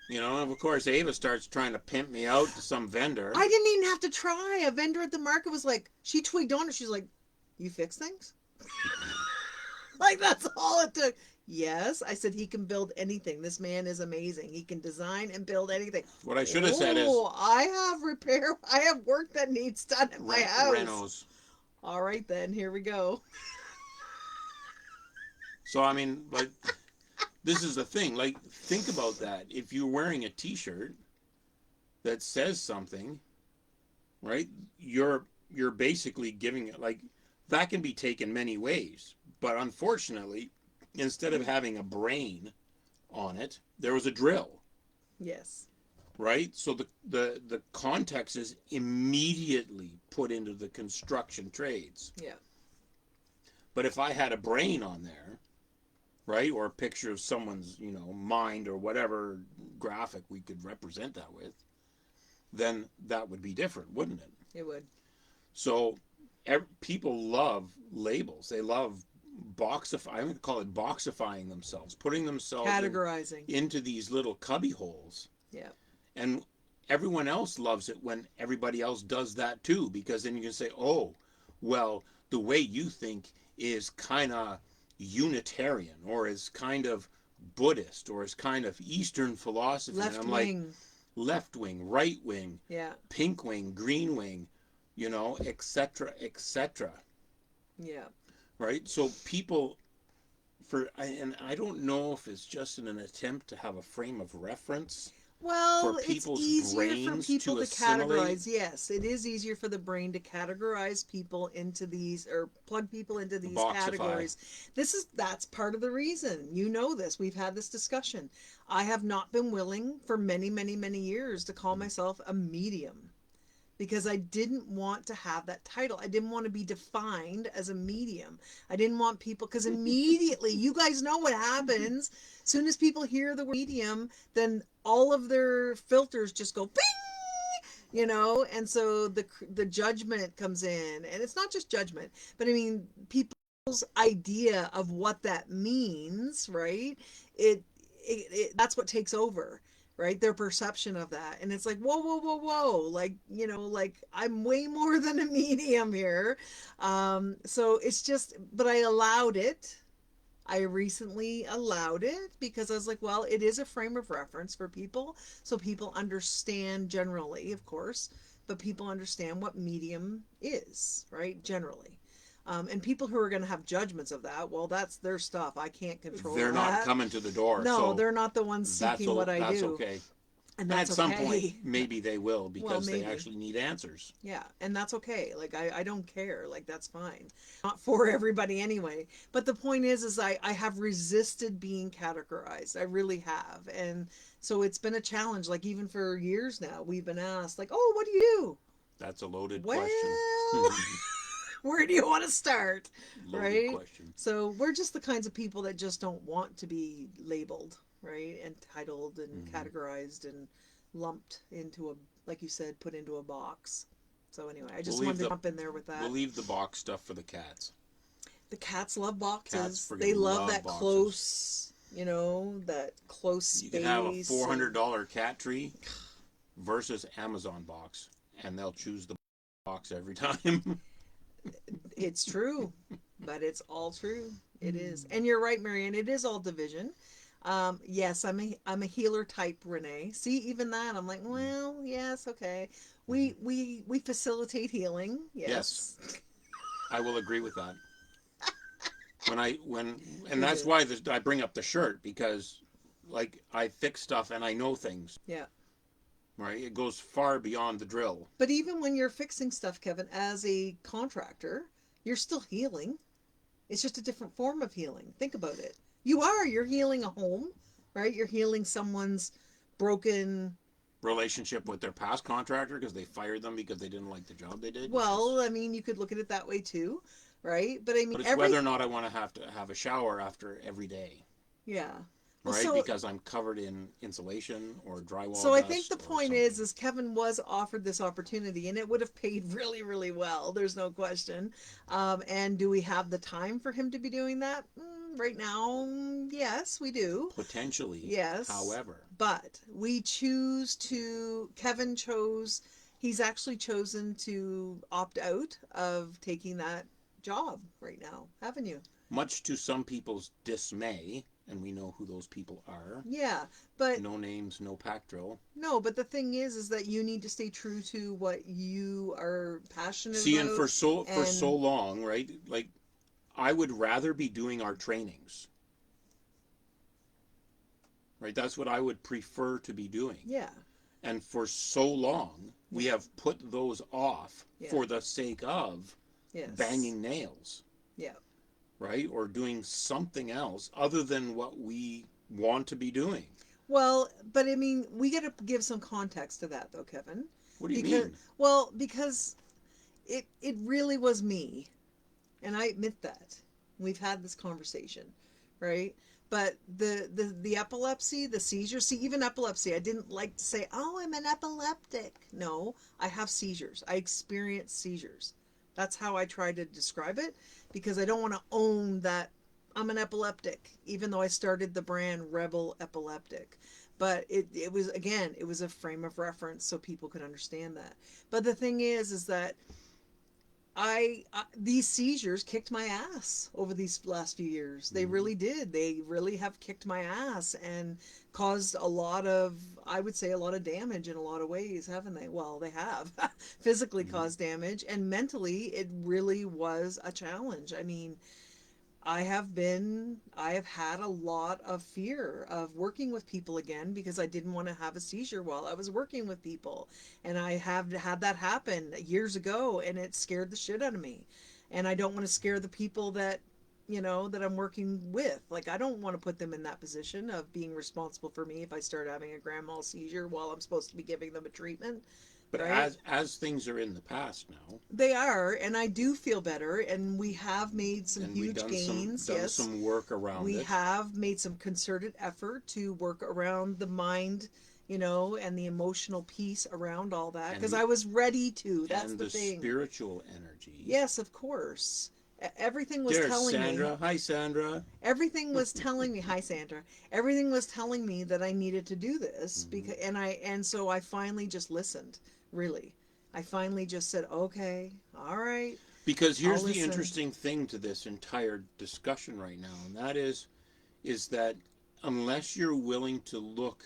And of course, Ava starts trying to pimp me out to some vendor. I didn't even have to try. A vendor at the market was like, she twigged on it. She's like, "You fix things?" Like, that's all it took. Yes, I said he can build anything. This man is amazing. He can design and build anything. What I should have said is, I have work that needs done at my house. Renos. All right, then, here we go. So, I mean, like, this is the thing. Like, think about that. If you're wearing a t-shirt that says something, right, you're basically giving it, like, that can be taken many ways. But unfortunately, instead of having a brain on it, there was a drill. Yes. Right? So the context is immediately put into the construction trades. Yeah. But if I had a brain on there, right, or a picture of someone's, mind or whatever graphic we could represent that with, then that would be different, wouldn't it? It would. So people love labels. They love I would call it boxifying themselves, putting themselves categorizing into these little cubby holes. Yeah. And everyone else loves it when everybody else does that too, because then you can say, "Oh, well, the way you think is kind of Unitarian, or is kind of Buddhist, or is kind of Eastern philosophy." Left and I'm wing. like, left wing, right wing, Yeah. pink wing, green wing, etc., etc. Yeah. Right? So people, and I don't know if it's just in an attempt to have a frame of reference. Well, For people's it's easier for brains people to to categorize. assimilate. Yes, it is easier for the brain to categorize people into these, or plug people into these Boxify. categories. That's part of the reason. You know this. We've had this discussion. I have not been willing for many, many, many years to call myself a medium, because I didn't want to have that title. I didn't want to be defined as a medium. I didn't want people, because immediately, you guys know what happens. As soon as people hear the word medium, then all of their filters just go bing, and so the judgment comes in. And it's not just judgment, but I mean, people's idea of what that means, right? It that's what takes over. right? Their perception of that. And it's like, whoa, whoa, whoa, whoa. Like, like I'm way more than a medium here. So it's just, but I allowed it. I recently allowed it because I was like, well, it is a frame of reference for people. So people understand generally, of course, but people understand what medium is, right? Generally. And people who are going to have judgments of that, well, that's their stuff. I can't control They're not that. coming to the door, No, so they're not the ones seeking what I that's do. okay. And And that's at some point, okay. maybe they will Well, because they maybe. actually need answers. Yeah, and that's okay. Like I don't care. Like that's fine. Not for everybody anyway. But the point is I have resisted being categorized. I really have. And so it's been a challenge. Like even for years now, we've been asked like, "Oh, what do you do?" That's a loaded question. Well, where do you want to start? Loaded Right? question. So we're just the kinds of people that just don't want to be labeled, right? Entitled and Mm-hmm. categorized and lumped into a, like you said, put into a box. So anyway, I We'll just leave wanted to the jump in there with we'll that. leave the box stuff for the cats. The cats love Cats boxes. They friggin' love love that boxes. close, that close You could have a space. $400 cat tree versus Amazon box, and they'll choose the box every time. It's true, but it's all true. It is, and you're right, Marianne. It is all division. Yes, I'm a healer type, Renee. See, even that, I'm like, well, yes, okay. We facilitate healing. Yes, Yes, I will agree with that. When and we that's do. why I bring up the shirt because, like, I fix stuff and I know things. Yeah. Right, it goes far beyond the drill. But even when you're fixing stuff, Kevin, as a contractor, you're still healing. It's just a different form of healing. Think about it. You're healing a home, right? You're healing someone's broken. Relationship with their past contractor because they fired them because they didn't like the job they did. Yes, Well, I mean, you could look at it that way too, right? But I mean, but it's whether or not I want to have a shower after every day. yeah. Well, Right, because I'm covered in insulation or so drywall I think dust the or point something. is Kevin was offered this opportunity, and it would have paid really, really well. There's no question. And do we have the time for him to be doing that? Right now, yes, we do. Potentially, Yes, however, but we choose to. Kevin chose. He's actually chosen to opt out of taking that job right now, haven't you? much to some people's dismay, and we know who those people are. Yeah, but No names, no pack drill. no, but the thing is that you need to stay true to what you are passionate See, and about, for so and long, right? Like I would rather be doing our trainings. Right? That's what I would prefer to be doing. yeah, And for so long, we yeah, have put those off yeah, for the sake of yes, banging nails, yeah. right? Or doing something else other than what we want to be doing. Well, but I mean, we got to give some context to that, though, Kevin, What do you because mean? because it really was me, and I admit that. We've had this conversation, right? But the epilepsy, the seizures, see, even epilepsy, I didn't like to say, oh, I'm an epileptic. No, I have seizures. I experience seizures. That's how I try to describe it because I don't want to own that I'm an epileptic, even though I started the brand Rebel Epileptic. But it was, again, it was a frame of reference so people could understand that. But the thing is that these seizures kicked my ass over these last few years. They Mm-hmm. really did. They really have kicked my ass and caused a lot of, I would say, a lot of damage in a lot of ways, haven't they? Well, they have physically Mm-hmm. caused damage, and mentally, it really was a challenge. I mean, I have had a lot of fear of working with people again because I didn't want to have a seizure while I was working with people. And I have had that happen years ago and it scared the shit out of me. And I don't want to scare the people that I'm working with. Like, I don't want to put them in that position of being responsible for me if I start having a grand mal seizure while I'm supposed to be giving them a treatment, But right? as things are in the past now, They are, and I do feel better, and we have made some and we huge gains, done yes. some work around We it, have made some concerted effort to work around the mind, and the emotional piece around all that and because I was ready to. That's and the the thing. spiritual energy, Yes, of course. Everything was There's telling me. Sandra. Hi, Sandra. Everything was telling me. Hi, Sandra. Everything was telling me that I needed to do this Hmm. because, and so I finally just listened. Really, I finally just said, okay, all right, Because I'll here's the listen. interesting thing to this entire discussion right now, and that is that unless you're willing to look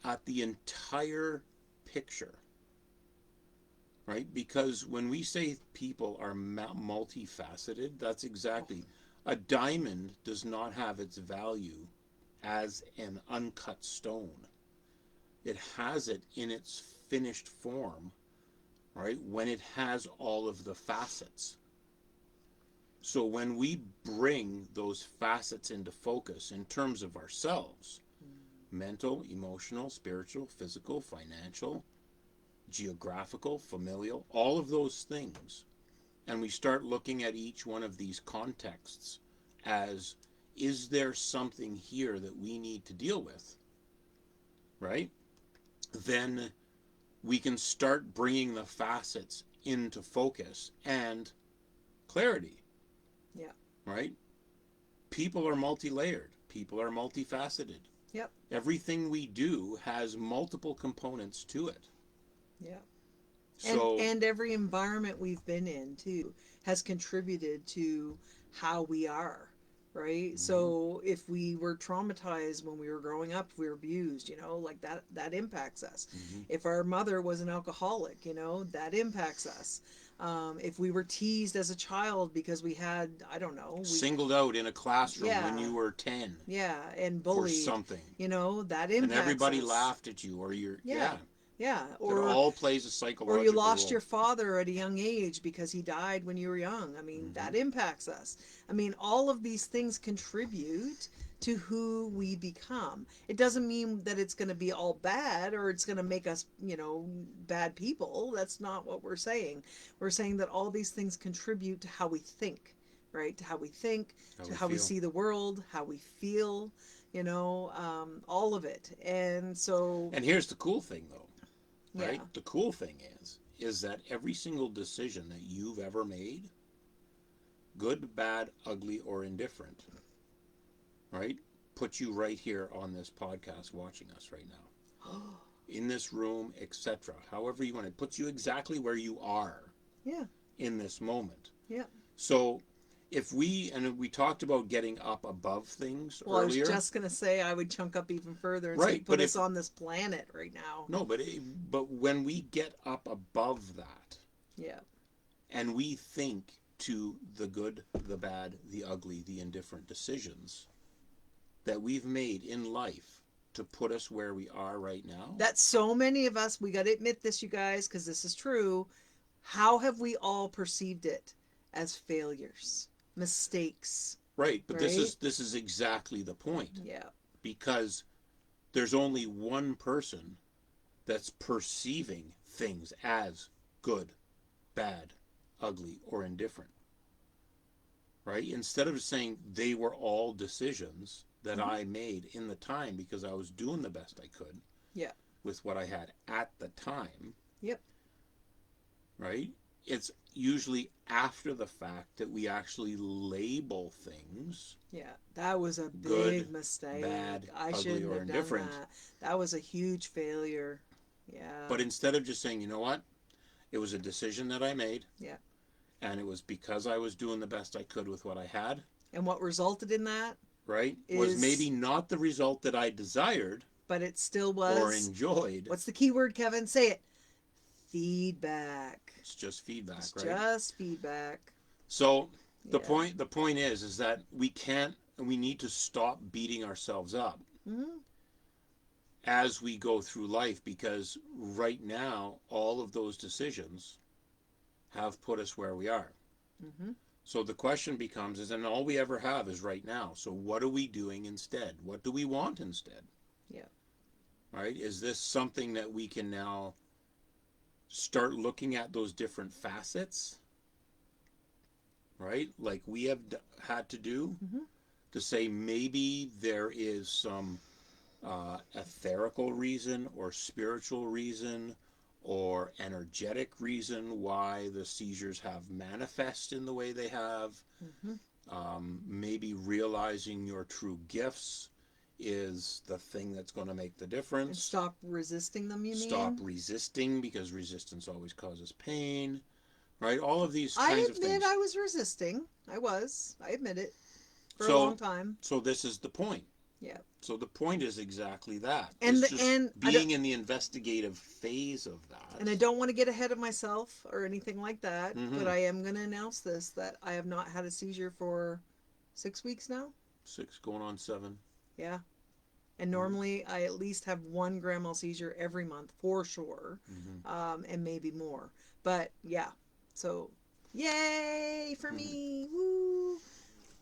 at the entire picture, right? Because when we say people are multifaceted, that's exactly, a diamond does not have its value as an uncut stone. It has it in its finished form, right? When it has all of the facets. So when we bring those facets into focus in terms of ourselves, mental, emotional, spiritual, physical, financial, geographical, familial, all of those things, and we start looking at each one of these contexts as, is there something here that we need to deal with, right? Then we can start bringing the facets into focus and clarity, Yeah. right? People are multi-layered, people are multifaceted. Yep. Everything we do has multiple components to it. Yeah. So, And every environment we've been in too has contributed to how we are, right? mm-hmm, So if we were traumatized when we were growing up, if we were abused, like that impacts us. mm-hmm. If our mother was an alcoholic, that impacts us. If we were teased as a child because we had, I don't know, Singled out in a classroom when yeah, you were 10 yeah, and for bullied, something, that and impacts everybody us. laughed at you, or you're, Yeah, yeah, yeah, that all plays a or you psychological lost role. your father at a young age because he died when you were young. I mean, Mm-hmm. that impacts us. I mean, all of these things contribute to who we become. It doesn't mean that it's going to be all bad or it's going to make us, bad people. That's not what we're saying. We're saying that all these things contribute to how we think, right? To how we think, How to we how we feel. see the world, how we feel, all of it. And so, And here's the cool thing, though, yeah. right? The cool thing is that every single decision that you've ever made, good, bad, ugly, or indifferent, right, puts you right here on this podcast watching us right now, in this room, etc. However you want, it puts you exactly where you are Yeah. in this moment. Yeah. So if we talked about getting up above things Well, I was earlier, just gonna say I would chunk up even further and say right? put But us if on this planet right now. no, but when we get up above that Yeah. and we think to the good, the bad, the ugly, the indifferent decisions that we've made in life to put us where we are right now, That so many of us, we got to admit this, you guys, because this is true. How have we all perceived it as failures, mistakes, right? But this right? is this is exactly the point, Yeah. because there's only one person that's perceiving things as good, bad, ugly, or indifferent, right? Instead of saying they were all decisions that Mm-hmm. I made in the time because I was doing the best I could Yeah. with what I had at the time, Yep. right? It's usually after the fact that we actually label things Yeah. That was a good, big mistake. bad, I ugly, shouldn't or have done indifferent. that. That was a huge failure. Yeah. But instead of just saying, you know what, it was a decision that I made, Yeah. and it was because I was doing the best I could with what I had, And what resulted in that right? Was maybe is, not the result that I desired but it still or was, enjoyed. what's the key word, Kevin? Say it. Feedback. It's just feedback, It's right? just feedback. So the Yeah. point is that we can't, we need to stop beating ourselves up Mm-hmm. as we go through life, because right now all of those decisions have put us where we are. Mm-hmm. So the question becomes is, and all we ever have is right now. So what are we doing instead? What do we want instead? Yeah. Right? Is this something that we can now start looking at those different facets, right? Like we have had to do, Mm-hmm. to say maybe there is some etherical reason or spiritual reason or energetic reason why the seizures have manifest in the way they have. Mm-hmm. Maybe realizing your true gifts is the thing that's going to make the difference. And stop resisting them, you Stop mean? resisting, because resistance always causes pain, right? All of these I kinds of admit things. I was resisting. I admit it. For a long So, time. so this is the point. Yeah. So the point is exactly that. And It's just I don't being in the investigative phase of that. and I don't want to get ahead of myself or anything like that, but Mm-hmm. I am going to announce this that I have not had a seizure for 6 weeks now. 6 going on 7. Yeah. And Mm-hmm. normally I at least have one grand mal seizure every month for sure, Mm-hmm. and maybe more. But yeah, so yay for Mm-hmm. me! Woo!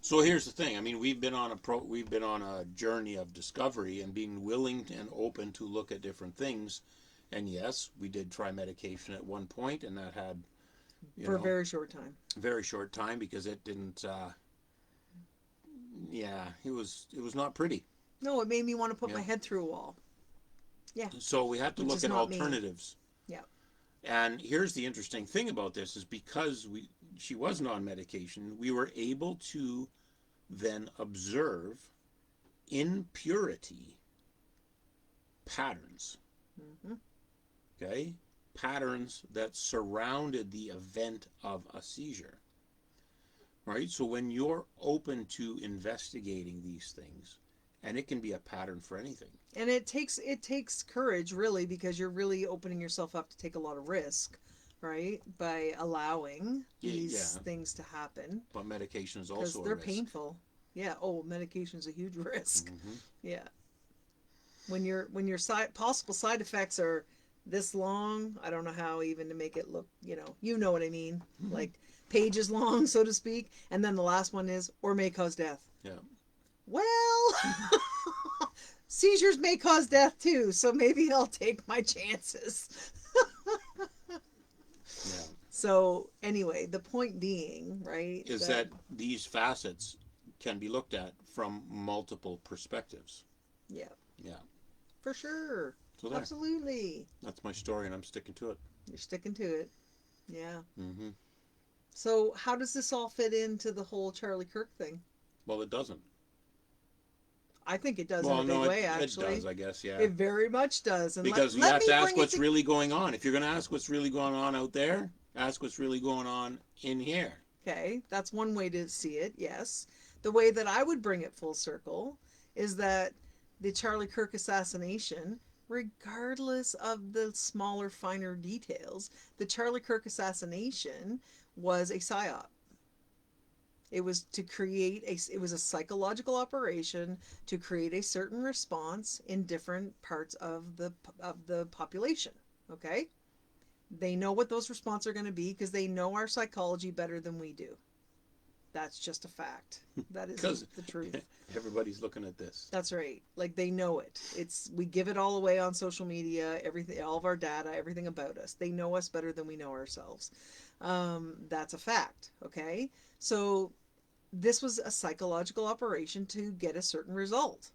So here's the thing. I mean, we've been on a journey of discovery and being willing and open to look at different things. And yes, we did try medication at one point, and that had, For a very short time. very short time, because it didn't. Yeah, it was not pretty. No, it made me want to put Yeah. my head through a wall. Yeah, So we had to which look is at not me. alternatives. Yeah. And here's the interesting thing about this is because she wasn't on medication, we were able to then observe in purity patterns. Mm-hmm. Okay? Patterns that surrounded the event of a seizure. Right? So when you're open to investigating these things, and it can be a pattern for anything. And it takes courage, really, because you're really opening yourself up to take a lot of risk, right? By allowing these things to happen. But medication is Because also a they're risk. painful. Yeah. Oh, medication is a huge risk. Mm-hmm. Yeah. When your possible side effects are this long, I don't know how even to make it look. You know what I mean, Mm-hmm. like pages long, so to speak. And then the last one is or may cause death. Yeah. Well, seizures may cause death too, so maybe I'll take my chances. Yeah. So anyway, the point being, right, is that these facets can be looked at from multiple perspectives. Yeah. Yeah. For sure. So there. Absolutely. That's my story, and I'm sticking to it. You're sticking to it. Yeah. Mm-hmm. So how does this all fit into the whole Charlie Kirk thing? Well, it doesn't. I think it does Well, in a big no, way, it actually. does, I guess, yeah. It very much does. And Because you let have me to ask bring what's really going on. If you're going to ask what's really going on out there, ask what's really going on in here. Okay, that's one way to see it, yes. The way that I would bring it full circle is that the Charlie Kirk assassination, regardless of the smaller, finer details, the Charlie Kirk assassination was a psyop. It was to create it was a psychological operation to create a certain response in different parts of the population. Okay? They know what those responses are going to be because they know our psychology better than we do. That's just a fact. That is the truth. Everybody's looking at this. That's right. Like they know it. We give it all away on social media, everything, all of our data, everything about us. They know us better than we know ourselves. That's a fact. Okay? So this was a psychological operation to get a certain result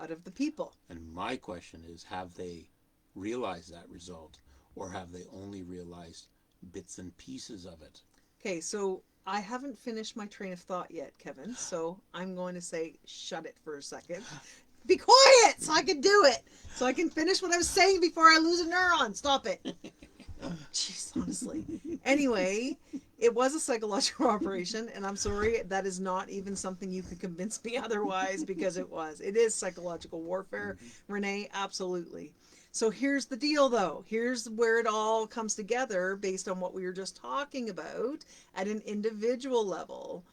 out of the people. And my question is, have they realized that result, or have they only realized bits and pieces of it? Okay, so I haven't finished my train of thought yet, Kevin, so I'm going to say shut it for a second. Be quiet so I can do it. So I can finish what I was saying before I lose a neuron. Stop it. Jeez, honestly. Anyway, it was a psychological operation, and I'm sorry, that is not even something you could convince me otherwise, because it was. It is psychological warfare, Renee, absolutely. So here's the deal, though. Here's where it all comes together based on what we were just talking about at an individual level.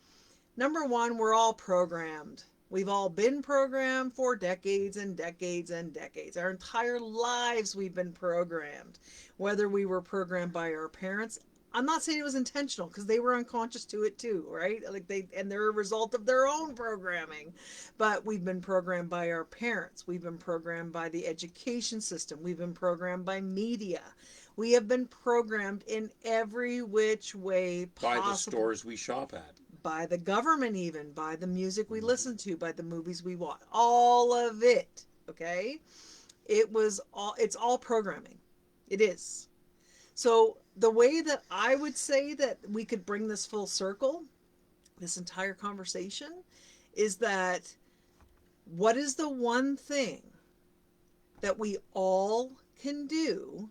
Number one, we're all programmed. We've all been programmed for decades and decades and decades. Our entire lives we've been programmed. Whether we were programmed by our parents, I'm not saying it was intentional because they were unconscious to it too, right? Like they're a result of their own programming. But we've been programmed by our parents. We've been programmed by the education system. We've been programmed by media. We have been programmed in every which way possible. By the stores we shop at. By the government, even by the music we listen to, by the movies we watch, all of it. Okay, it's all programming. It is. So the way that I would say that we could bring this full circle, this entire conversation, is that what is the one thing that we all can do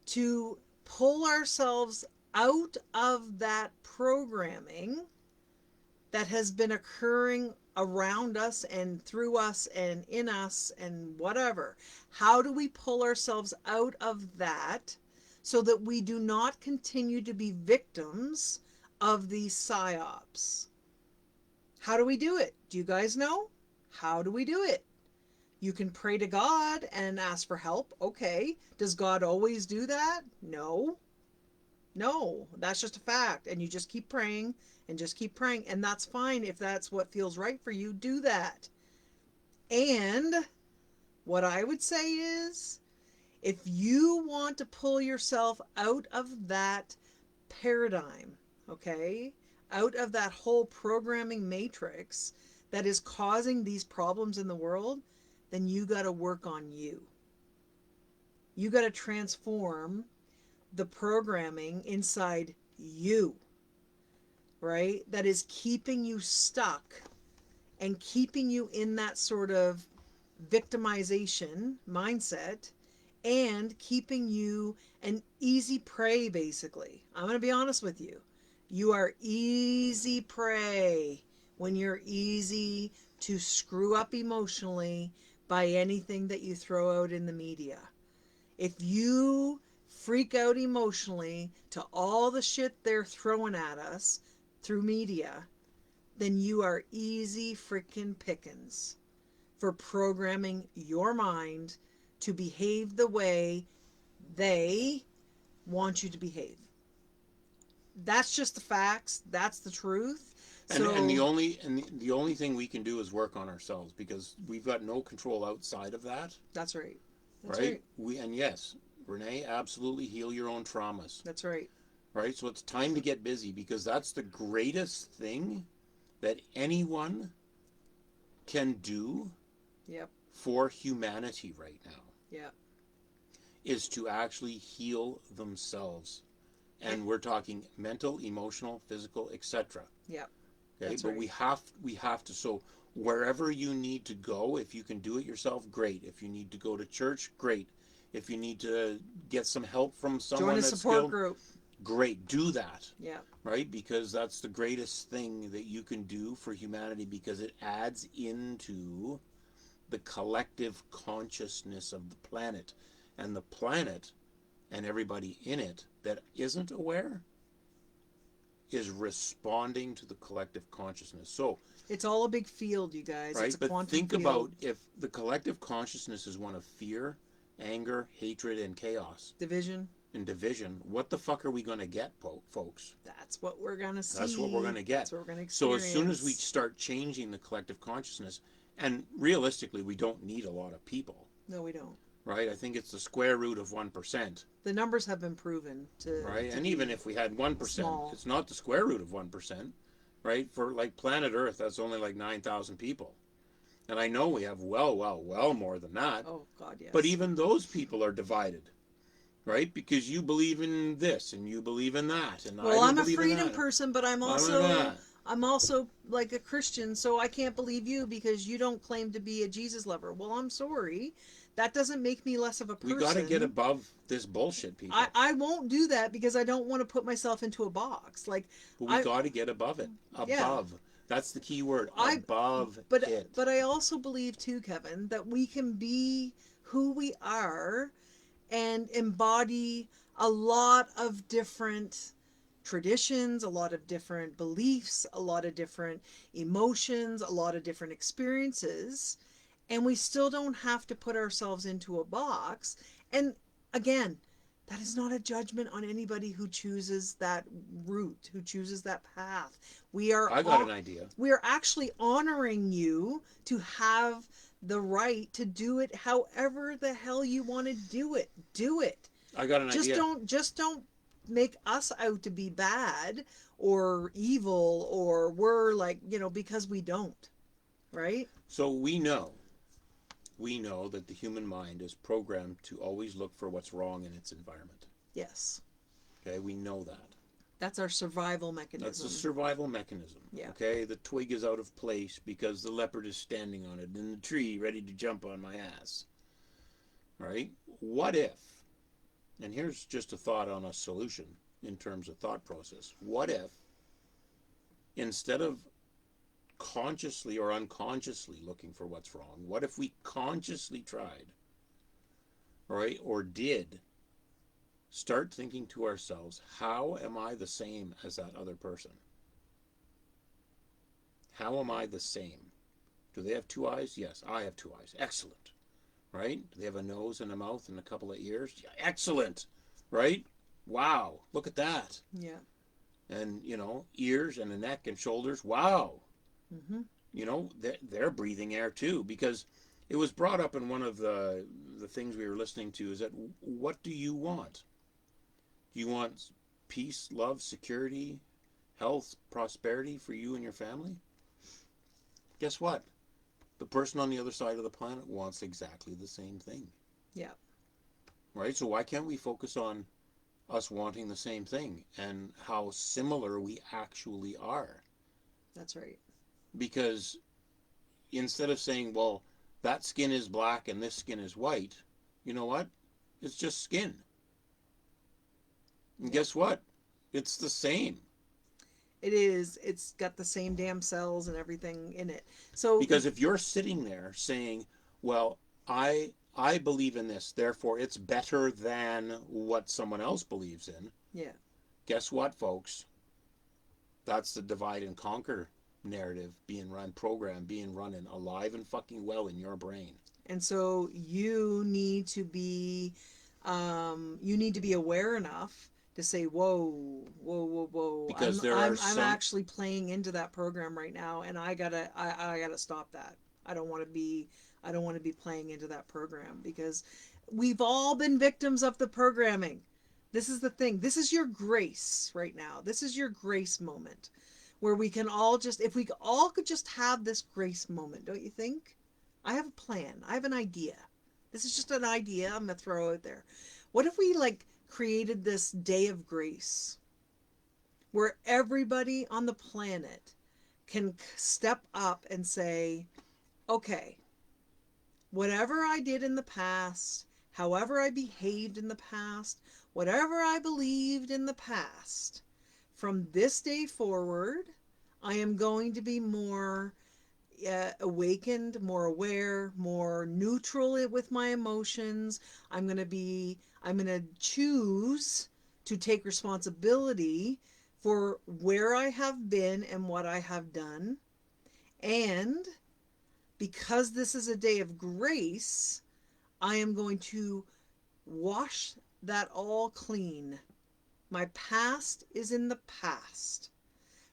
to pull ourselves out of that programming that has been occurring around us and through us and in us and whatever? How do we pull ourselves out of that so that we do not continue to be victims of these psyops? How do we do it? Do you guys know? How do we do it? You can pray to God and ask for help. Okay. Does God always do that? No. No, that's just a fact. And you just keep praying and just keep praying. And that's fine. If that's what feels right for you, do that. And what I would say is, if you want to pull yourself out of that paradigm, okay, out of that whole programming matrix that is causing these problems in the world, then you got to work on you. You got to transform the programming inside you, right? That is keeping you stuck and keeping you in that sort of victimization mindset and keeping you an easy prey, basically. I'm going to be honest with you. You are easy prey when you're easy to screw up emotionally by anything that you throw out in the media. If you freak out emotionally to all the shit they're throwing at us through media, then you are easy freaking pickings for programming your mind to behave the way they want you to behave. That's just the facts. That's the truth. And the only thing we can do is work on ourselves, because we've got no control outside of that. That's right. That's right? right. And yes, Renee, absolutely heal your own traumas. That's right. Right? So it's time to get busy, because that's the greatest thing that anyone can do Yep. for humanity right now. Yep. Is to actually heal themselves. And we're talking mental, emotional, physical, etc. Yep. Okay, That's but right. we have to. So wherever you need to go, if you can do it yourself, great. If you need to go to church, great. If you need to get some help from someone Join a that's support skilled, group. great. Do that. Yeah. Right? Because that's the greatest thing that you can do for humanity, because it adds into the collective consciousness of the planet. And the planet and everybody in it that isn't aware is responding to the collective consciousness. So it's all a big field, you guys. right, It's a but quantum think field. about, if the collective consciousness is one of fear, anger, hatred, and chaos, division, and division, what the fuck are we going to get, folks? That's what we're going to see. That's what we're going to get. That's what we're going to experience. So as soon as we start changing the collective consciousness, and realistically, we don't need a lot of people. No, we don't. Right? I think it's the square root of 1%. The numbers have been proven to. Right? To and even if we had 1%, small. It's not the square root of 1%. Right? For like planet Earth, that's only like 9,000 people. And I know we have well more than that. Oh, God, yes. But even those people are divided. Right? Because you believe in this and you believe in that. And well, I'm a believe freedom person, but I'm also like a Christian, so I can't believe you because you don't claim to be a Jesus lover. Well, I'm sorry. That doesn't make me less of a person. We got to get above this bullshit, people. I won't do that because I don't want to put myself into a box. Like, but we got to get above it. Above. Yeah. That's the key word. Above it. But I also believe too, Kevin, that we can be who we are and embody a lot of different traditions, a lot of different beliefs, a lot of different emotions, a lot of different experiences, and we still don't have to put ourselves into a box. And again, that is not a judgment on anybody who chooses that route, who chooses that path. I got an idea. We are actually honoring you to have the right to do it however the hell you want to do it. Do it. I got an idea. Just don't make us out to be bad or evil, or we're like, because we don't. Right? So we know that the human mind is programmed to always look for what's wrong in its environment. Yes. Okay, we know that. That's our survival mechanism. That's a survival mechanism. Yeah. Okay, the twig is out of place because the leopard is standing on it in the tree ready to jump on my ass. Right? What if, and here's just a thought on a solution in terms of thought process. What if, instead of consciously or unconsciously looking for what's wrong, what if we consciously tried, right, or did start thinking to ourselves, how am I the same as that other person? How am I the same? Do they have two eyes? Yes, I have two eyes. Excellent. Right? Do they have a nose and a mouth and a couple of ears? Yeah, excellent. Right? Wow. Look at that. Yeah. And, ears and a neck and shoulders. Wow. Mm-hmm. They're breathing air too, because it was brought up in one of the things we were listening to, is that what do you want? Do you want peace, love, security, health, prosperity for you and your family? Guess what? The person on the other side of the planet wants exactly the same thing. Yeah. Right? So why can't we focus on us wanting the same thing and how similar we actually are? That's right. Because instead of saying, well, that skin is black and this skin is white, you know what? It's just skin. And guess what? It's the same. It is. It's got the same damn cells and everything in it. So because if you're sitting there saying, well, I believe in this, therefore it's better than what someone else believes in. Yeah. Guess what, folks? That's the divide and conquer narrative being run, program being running alive and fucking well in your brain. And so you need to be aware enough to say, whoa, whoa, whoa, whoa. Because I'm actually playing into that program right now, and I gotta stop that. I don't want to be playing into that program, because we've all been victims of the programming. This is the thing. This is your grace right now. This is your grace moment, where we can all just, if we all could just have this grace moment, don't you think? I have a plan. I have an idea. This is just an idea I'm gonna throw out there. What if we created this day of grace where everybody on the planet can step up and say, okay, whatever I did in the past, however I behaved in the past, whatever I believed in the past, from this day forward, I am going to be more awakened, more aware, more neutral with my emotions. I'm going to choose to take responsibility for where I have been and what I have done. And because this is a day of grace, I am going to wash that all clean. My past is in the past.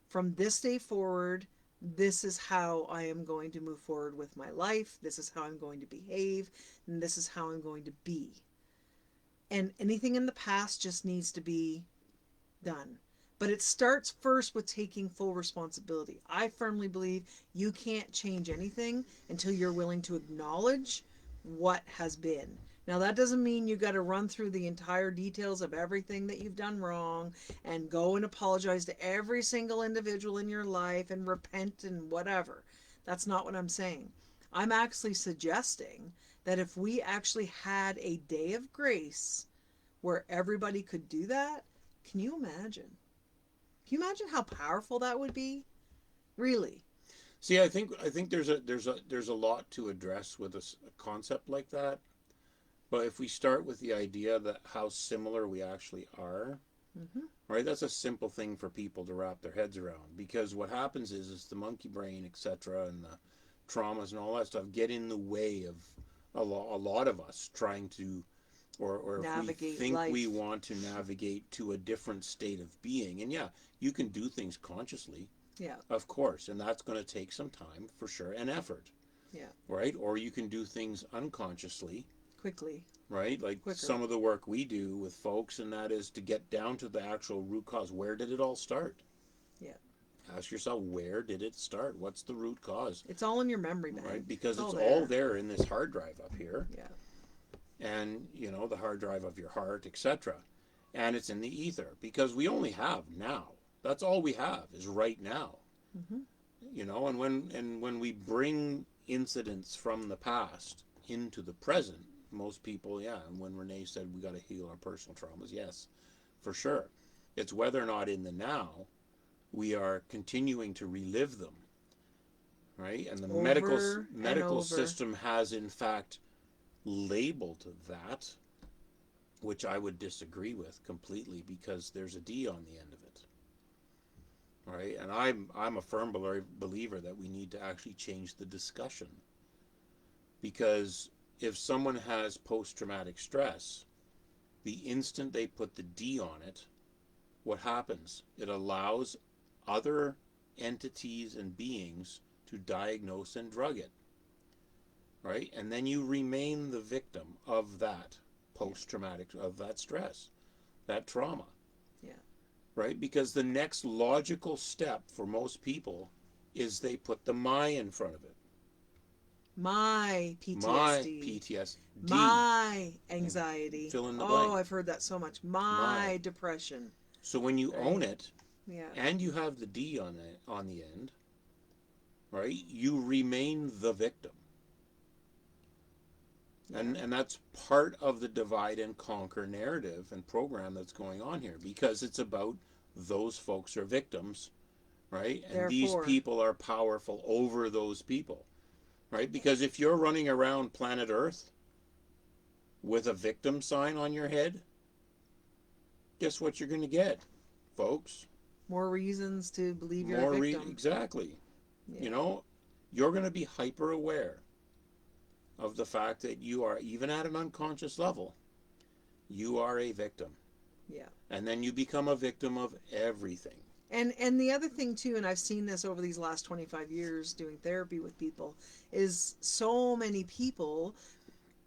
From this day forward, this is how I am going to move forward with my life. This is how I'm going to behave. And this is how I'm going to be. And anything in the past just needs to be done. But it starts first with taking full responsibility. I firmly believe you can't change anything until you're willing to acknowledge what has been. Now, that doesn't mean you got to run through the entire details of everything that you've done wrong and go and apologize to every single individual in your life and repent and whatever. That's not what I'm saying. I'm actually suggesting that if we actually had a day of grace where everybody could do that, can you imagine? Can you imagine how powerful that would be? Really? See, I think there's a lot to address with a concept like that. But if we start with the idea that how similar we actually are, right? That's a simple thing for people to wrap their heads around, because what happens is the monkey brain, etc., and the traumas and all that stuff get in the way of a lot of us trying to, or if Navigate we think life. we want to navigate to a different state of being. And yeah, you can do things consciously, Yeah. of course, and that's going to take some time for sure and effort. Yeah. Right? Or you can do things unconsciously. Quickly. Right? Like Quicker. some of the work we do with folks, and that is to get down to the actual root cause. Where did it all start? Yeah. Ask yourself, where did it start? What's the root cause? It's all in your memory bank. Right? Because it's there. all there in this hard drive up here. Yeah. And, the hard drive of your heart, etc. and it's in the ether because we only have now. That's all we have is right now. Mm-hmm. And when we bring incidents from the past into the present, most people, yeah. And when Renee said we got to heal our personal traumas, yes, for sure. It's whether or not in the now we are continuing to relive them, right? And the medical Over and medical over. system has in fact labeled that, which I would disagree with completely because there's a D on the end of it, right? And I'm a firm believer that we need to actually change the discussion because if someone has post-traumatic stress, the instant they put the D on it, what happens? It allows other entities and beings to diagnose and drug it, right? And then you remain the victim of that post-traumatic, of that stress, that trauma, Yeah. right? Because the next logical step for most people is they put the my in front of it. My My PTSD. PTSD, My and anxiety. fill in the Oh, blank. I've heard that so much. My. My depression. So when you own Right? it Yeah. and you have the D on the end, right? You remain the victim. Yeah. And that's part of the divide and conquer narrative and program that's going on here because it's about those folks are victims, right? And these Therefore, people are powerful over those people, right? Because if you're running around planet Earth with a victim sign on your head, guess what you're going to get, folks? more reasons to believe you're a victim. Exactly. Yeah. You know, you're going to be hyper aware of the fact that you are, even at an unconscious level, you are a victim. Yeah. And then you become a victim of everything. And the other thing too, and I've seen this over these last 25 years doing therapy with people, is so many people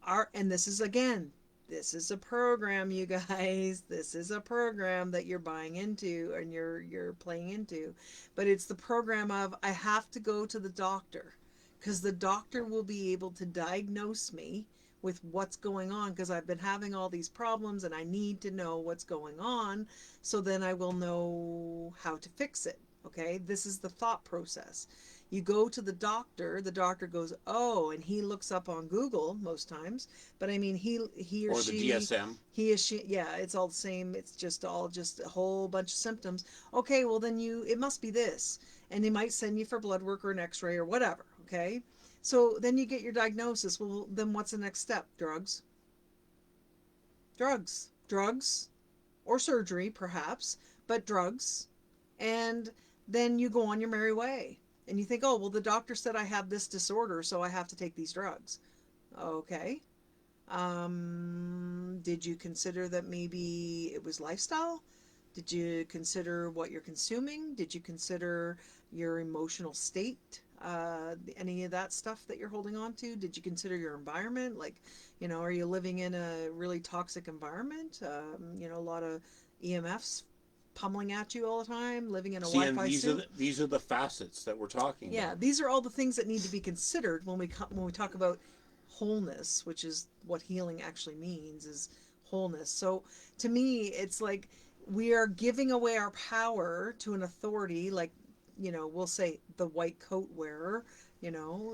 are, and this is again, this is a program, you guys. This is a program that you're buying into and you're playing into. But it's the program of I have to go to the doctor because the doctor will be able to diagnose me with what's going on because I've been having all these problems and I need to know what's going on so then I will know how to fix it. Okay? This is the thought process. You go to the doctor goes, "Oh," and he looks up on Google most times, but I mean he or Or the she DSM. he is she yeah, it's all the same. It's just all just a whole bunch of symptoms. Okay, well then it must be this. And they might send you for blood work or an x-ray or whatever, okay? So then you get your diagnosis. Well, then what's the next step? Drugs. Drugs or surgery perhaps, but drugs. And then you go on your merry way. And you think, "Oh, well the doctor said I have this disorder, so I have to take these drugs." Okay. Did you consider that maybe it was lifestyle? Did you consider what you're consuming? Did you consider your emotional state? Any of that stuff that you're holding on to? Did you consider your environment? Like, are you living in a really toxic environment? A lot of EMFs pummeling at you all the time, living in a See, and Wi-Fi suit. these are the facets that we're talking Yeah, about. these are all the things that need to be considered when we talk about wholeness, which is what healing actually means, is wholeness. So to me, it's like we are giving away our power to an authority, like, we'll say the white coat wearer,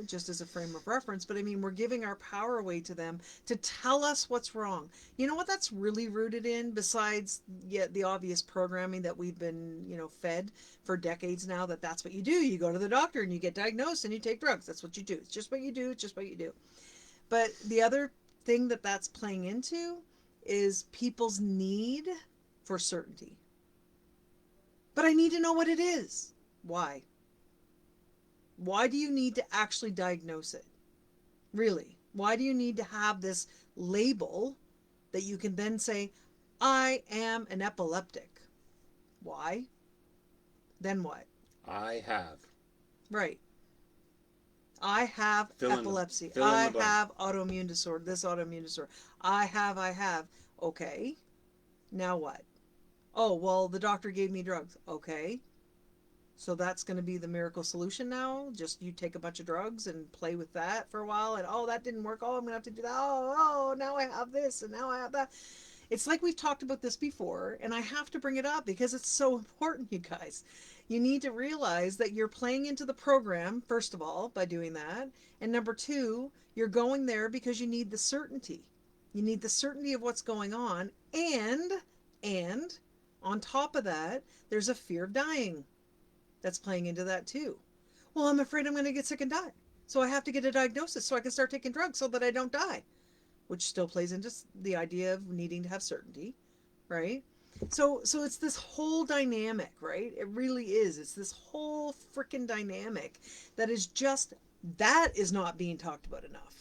just as a frame of reference. But I mean, we're giving our power away to them to tell us what's wrong. You know what that's really rooted in, besides the obvious programming that we've been, fed for decades now, that's what you do. You go to the doctor and you get diagnosed and you take drugs. That's what you do. It's just what you do. It's just what you do. But the other thing that's playing into is people's need for certainty. But I need to know what it is. Why? Why do you need to actually diagnose it? Really? Why do you need to have this label that you can then say, "I am an epileptic"? Why? Then what? I have. Right. I have Fill in the epilepsy. fill in I the blank. have autoimmune disorder, this autoimmune disorder. I have. Okay. Now what? Oh, well, the doctor gave me drugs. Okay. So that's going to be the miracle solution now? Just you take a bunch of drugs and play with that for a while and, oh, that didn't work. Oh, I'm going to have to do that. Oh, now I have this and now I have that. It's like we've talked about this before, and I have to bring it up because it's so important, you guys. You need to realize that you're playing into the program, first of all, by doing that. And number two, you're going there because you need the certainty. You need the certainty of what's going on. And on top of that, there's a fear of dying that's playing into that too. Well, I'm afraid I'm going to get sick and die. So I have to get a diagnosis so I can start taking drugs so that I don't die, which still plays into the idea of needing to have certainty, right? So it's this whole dynamic, right? It really is. It's this whole freaking dynamic that is just, that is not being talked about enough,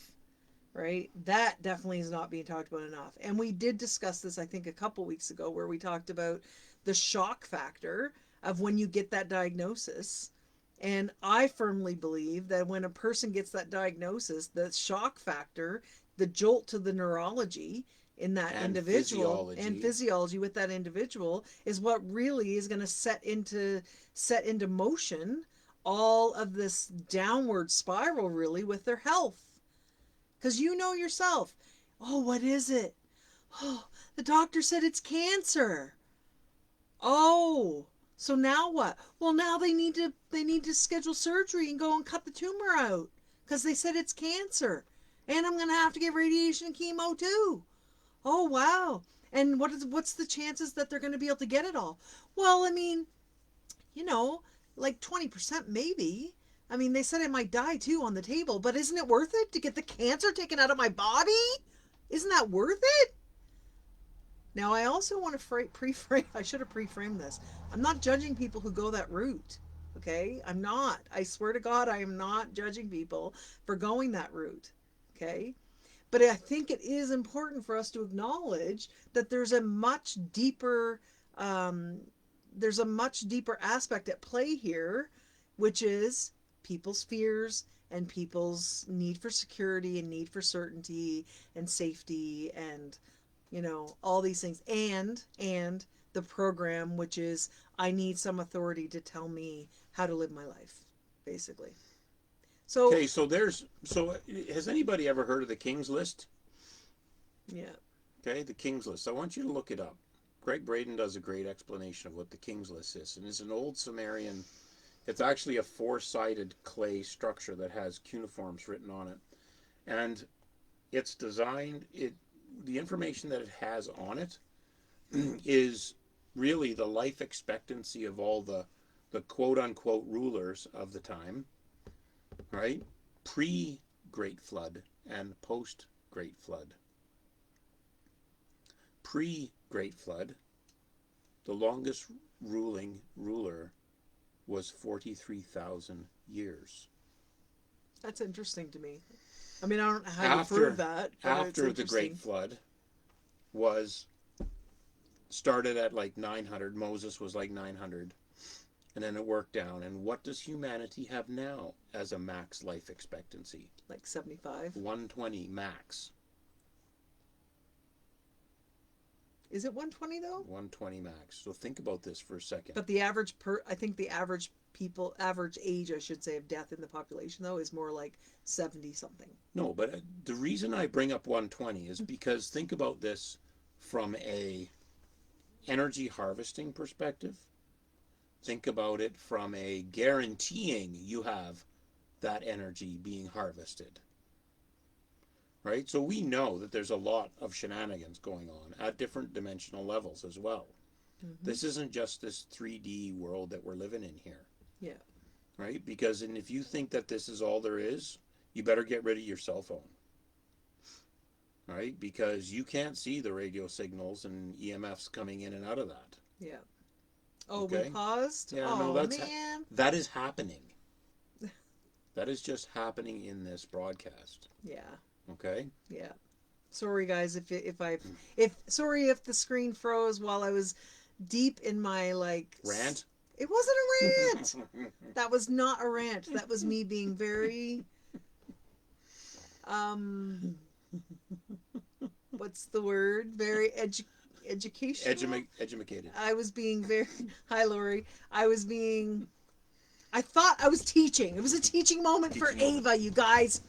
right? That definitely is not being talked about enough. And we did discuss this, I think, a couple weeks ago, where we talked about the shock factor of when you get that diagnosis. And I firmly believe that when a person gets that diagnosis, the shock factor, the jolt to the neurology in that And individual physiology. and physiology with that individual is what really is going to set into motion all of this downward spiral, really, with their health. Because you know yourself, oh, what is it? Oh, the doctor said it's cancer. Oh, so now what? Well, now they need to schedule surgery and go and cut the tumor out because they said it's cancer, and I'm gonna have to get radiation and chemo too. Oh wow! And what's the chances that they're gonna be able to get it all? Well, I mean, you know, like 20% maybe. I mean, they said I might die too on the table, but isn't it worth it to get the cancer taken out of my body? Isn't that worth it? Now, I also want to pre-frame, I should have pre-framed this. I'm not judging people who go that route, okay? I'm not. I swear to God, I am not judging people for going that route, okay? But I think it is important for us to acknowledge that um, there's a much deeper aspect at play here, which is people's fears and people's need for security and need for certainty and safety and all these things, and the program, which is I need some authority to tell me how to live my life, basically. So Okay, so has anybody ever heard of the King's List? yeah. Okay, the King's List. I want you to look it up. Greg Braden does a great explanation of what the King's List is, and it's an old Sumerian. It's actually a four-sided clay structure that has cuneiforms written on it, and it's designed. The information that it has on it is really the life expectancy of all the quote-unquote rulers of the time, right? Pre-Great Flood and post-Great Flood. Pre-Great Flood, the longest ruler was 43,000 years. That's interesting to me. I mean, I don't know how you prove that. After the Great Flood was started at like 900, Moses was like 900, and then it worked down. And what does humanity have now as a max life expectancy? Like 75. 120 max. Is it 120 though? 120 max. So think about this for a second. But I think the average age, I should say, of death in the population though is more like 70 something. No, but the reason I bring up 120 is because think about this from a energy harvesting perspective. Think about it from a guaranteeing you have that energy being harvested. Right? So we know that there's a lot of shenanigans going on at different dimensional levels as well. Mm-hmm. This isn't just this 3D world that we're living in here. Yeah. Right? Because if you think that this is all there is, you better get rid of your cell phone. Right? Because you can't see the radio signals and EMFs coming in and out of that. Yeah. Oh, okay? We paused? Yeah, oh, no, man. That is happening. That is just happening in this broadcast. Yeah. Okay? Yeah. Sorry guys sorry if the screen froze while I was deep in my rant. It wasn't a rant. That was not a rant. That was me being very what's the word? Very educational. Educated. I was being very hi Lori. I thought I was teaching. It was a teaching moment for Ava, you guys.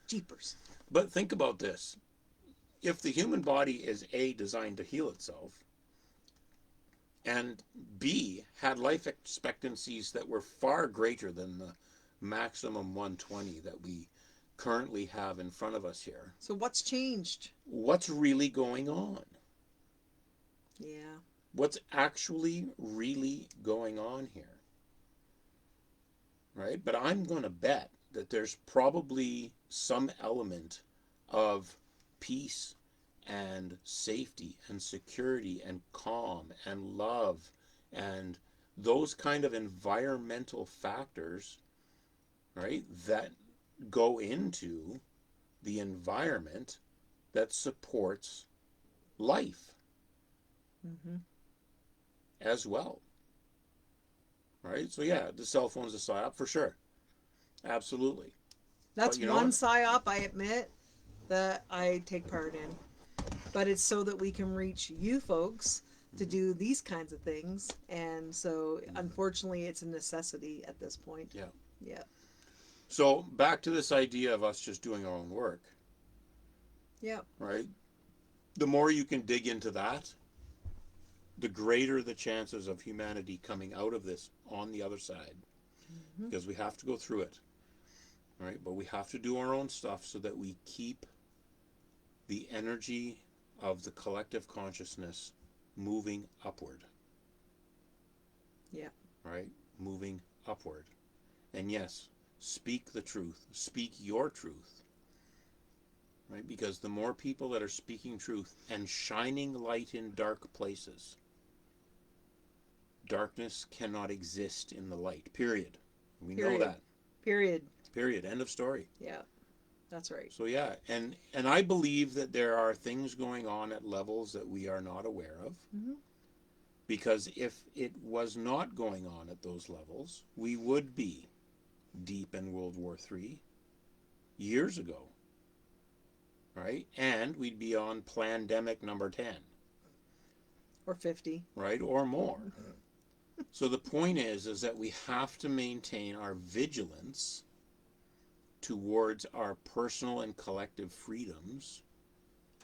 Jeepers. But think about this. if the human body is A, designed to heal itself, and B, had life expectancies that were far greater than the maximum 120 that we currently have in front of us here, So what's changed? what's really going on? Yeah. What's actually really going on here? Right? But I'm going to bet that there's probably some element of peace and safety and security and calm and love and those kind of environmental factors, right, that go into the environment that supports life Mm-hmm. as well. Right? So yeah, the cell phone's a psyop for sure. Absolutely. That's But you know one what? psyop I admit that I take part in. But it's so that we can reach you folks to do these kinds of things. And so unfortunately it's a necessity at this point. Yeah. Yeah. So back to this idea of us just doing our own work, Yeah. right? The more you can dig into that, the greater the chances of humanity coming out of this on the other side. Mm-hmm. Because we have to go through it, right? But we have to do our own stuff so that we keep the energy of the collective consciousness moving upward. Yeah. Right? Moving upward. And yes, speak the truth. Speak your truth. Right? Because the more people that are speaking truth and shining light in dark places, darkness cannot exist in the light. Period. We know that. Period. Period. End of story. Yeah. That's right. So yeah, and I believe that there are things going on at levels that we are not aware of. Mm-hmm. Because if it was not going on at those levels, we would be deep in World War III years ago. Right? And we'd be on plandemic number 10. Or 50. Right? Or more. So the point is that we have to maintain our vigilance towards our personal and collective freedoms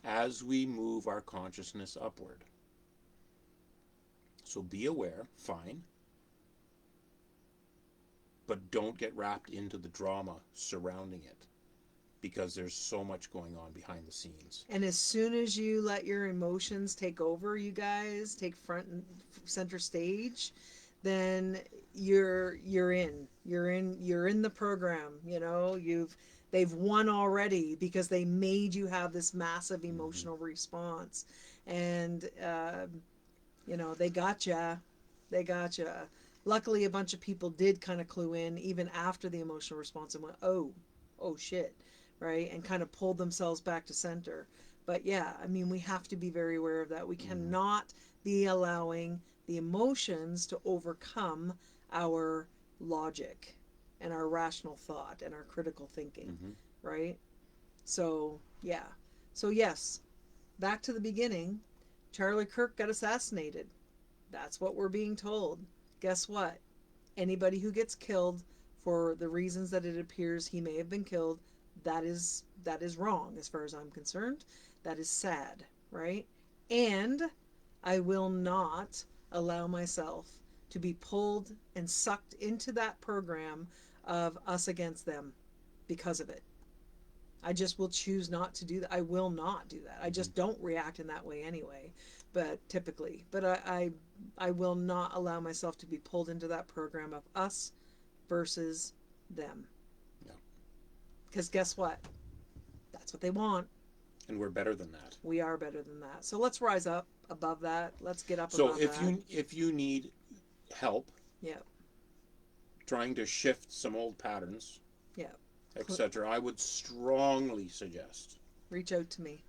as we move our consciousness upward. So be aware, fine, but don't get wrapped into the drama surrounding it, because there's so much going on behind the scenes. And as soon as you let your emotions take over, you guys take front and center stage, then you're in the program. You know, they've won already because they made you have this massive emotional response, and you know, they gotcha. Luckily, a bunch of people did kind of clue in even after the emotional response and went, oh shit, right, and kind of pulled themselves back to center. But yeah, I mean, we have to be very aware of that. We cannot be allowing the emotions to overcome our logic and our rational thought and our critical thinking, right? So yeah, so yes, back to the beginning. Charlie Kirk got assassinated. That's what we're being told. Guess what? Anybody who gets killed for the reasons that it appears he may have been killed, that is wrong as far as I'm concerned. That is sad, right? And I will not allow myself to be pulled and sucked into that program of us against them because of it. I just will choose not to do that. I will not do that. I just don't react in that way anyway, but typically. But I will not allow myself to be pulled into that program of us versus them. Yeah. Because guess what? That's what they want. And we're better than that. We are better than that. So let's rise up above that. Let's get up so above that. So if you need help, yeah, trying to shift some old patterns, yeah, etc., I would strongly suggest reach out to me.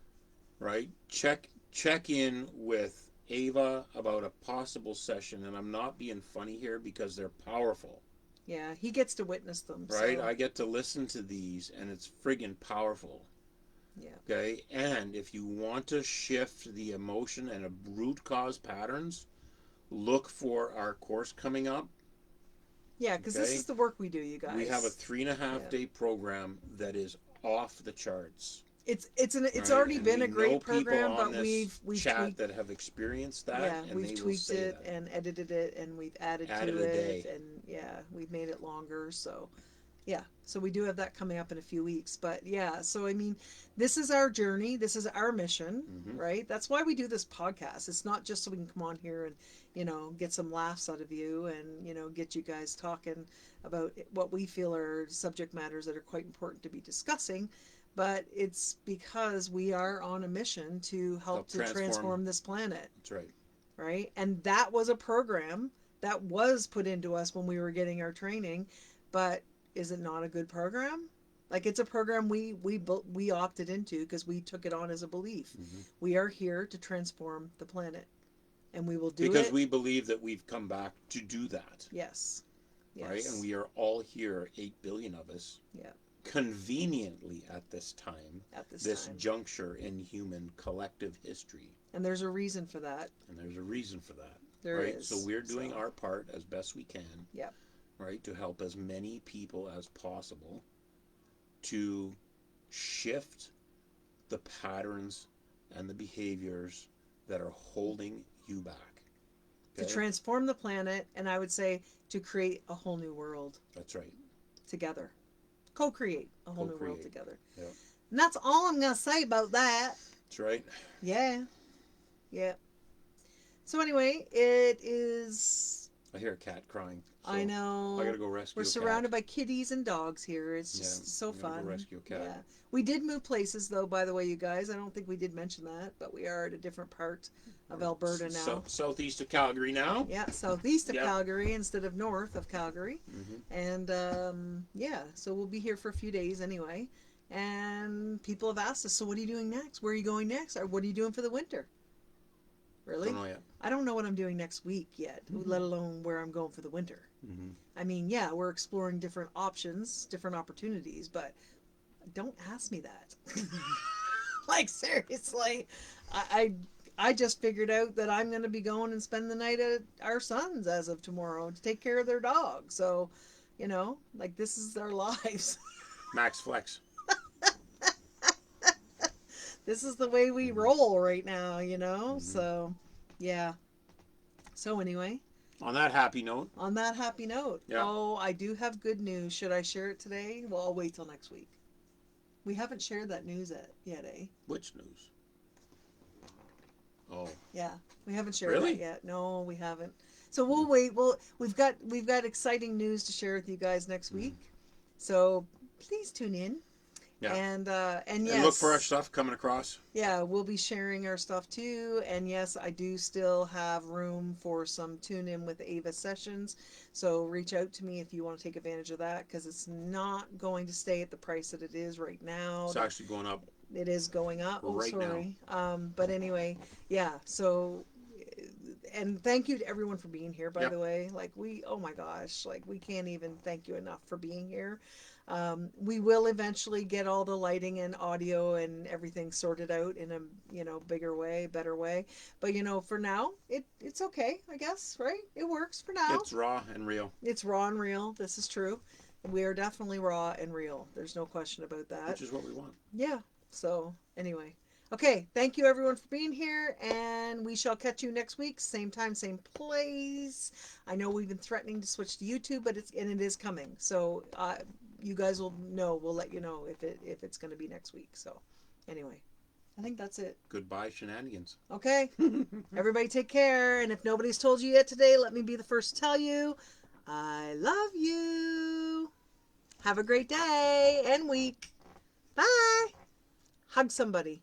Right? Check in with Ava about a possible session, and I'm not being funny here because they're powerful. Yeah, he gets to witness them. Right? So. I get to listen to these, and it's friggin' powerful. Yeah. Okay? And if you want to shift the emotion and root cause patterns, look for our course coming up. Yeah, because this is the work we do, you guys. We have a 3.5 day program that is off the charts. It's right? already And been we a great know people program, on but this we've chat tweaked. that have experienced that, Yeah, and we've they will tweaked say it that. and edited it, and we've added Added to a it, day. and yeah, we've made it longer. So yeah, so we do have that coming up in a few weeks. But yeah, so I mean, this is our journey. This is our mission, Mm-hmm. right? That's why we do this podcast. It's not just so we can come on here and, get some laughs out of you and, get you guys talking about what we feel are subject matters that are quite important to be discussing. But it's because we are on a mission to help to transform this planet, That's right. right? And that was a program that was put into us when we were getting our training, but is it not a good program? Like, it's a program we opted into because we took it on as a belief. Mm-hmm. We are here to transform the planet, and we will do Because it. we believe that we've come back to do that. Yes. Right? And Yes. we are all here, 8 billion of us, Yeah. conveniently at this time, At this this time. juncture in human collective history. And there's a reason for that. And there's a reason for that. There right? is. So we're doing our part as best we can. Yep. Right? To help as many people as possible to shift the patterns and the behaviors that are holding you back. To transform the planet, and I would say to create a whole new world. That's right. Together. Co-create a whole new world together. Yep. And that's all I'm going to say about that. That's right. Yeah. Yeah. So anyway, it is... I hear a cat crying. So I know. I gotta go rescue We're a cat. surrounded by kitties and dogs here. It's just so I'm gonna fun. go rescue a cat. Yeah. We did move places, though, by the way, you guys. I don't think we did mention that, but we are at a different part of Alberta now. Southeast of Calgary now. Yeah, southeast of Calgary instead of north of Calgary. Mm-hmm. And yeah, so we'll be here for a few days anyway. And people have asked us, so what are you doing next? Where are you going next? Or what are you doing for the winter? Really? Don't know yet. I don't know what I'm doing next week yet, let alone where I'm going for the winter. Mm-hmm. I mean, yeah, we're exploring different options, different opportunities, but don't ask me that. Like, seriously, I just figured out that I'm going to be going and spend the night at our son's as of tomorrow to take care of their dog. So, like, this is our lives. Max Flex. This is the way we roll right now, So, yeah. So anyway. On that happy note. Yeah. Oh, I do have good news. Should I share it today? Well, I'll wait till next week. We haven't shared that news yet, eh? Which news? Oh. Yeah, we haven't shared Really? that yet. No, we haven't. So we'll wait. We've got exciting news to share with you guys next week. So please tune in. Yeah. And yes. And look for our stuff coming across. Yeah, we'll be sharing our stuff too. And yes, I do still have room for some tune in with Ava sessions. So reach out to me if you want to take advantage of that, because it's not going to stay at the price that it is right now. It's actually going up. It is going up. Oh, right sorry. But anyway, yeah. So, and thank you to everyone for being here, by the way. Like, oh my gosh, like, we can't even thank you enough for being here. We will eventually get all the lighting and audio and everything sorted out in a, bigger way, better way. But, for now, it's okay, I guess, right? It works for now. It's raw and real. It's raw and real. This is true. We are definitely raw and real. There's no question about that. Which is what we want. Yeah. So, anyway. Okay, thank you everyone for being here, and we shall catch you next week, same time, same place. I know we've been threatening to switch to YouTube, but it is coming. So, you guys will know. We'll let you know if it's going to be next week. So, anyway, I think that's it. Goodbye, shenanigans. Okay. Everybody take care, and if nobody's told you yet today, let me be the first to tell you, I love you. Have a great day and week. Bye. Hug somebody.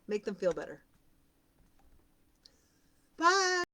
Make them feel better.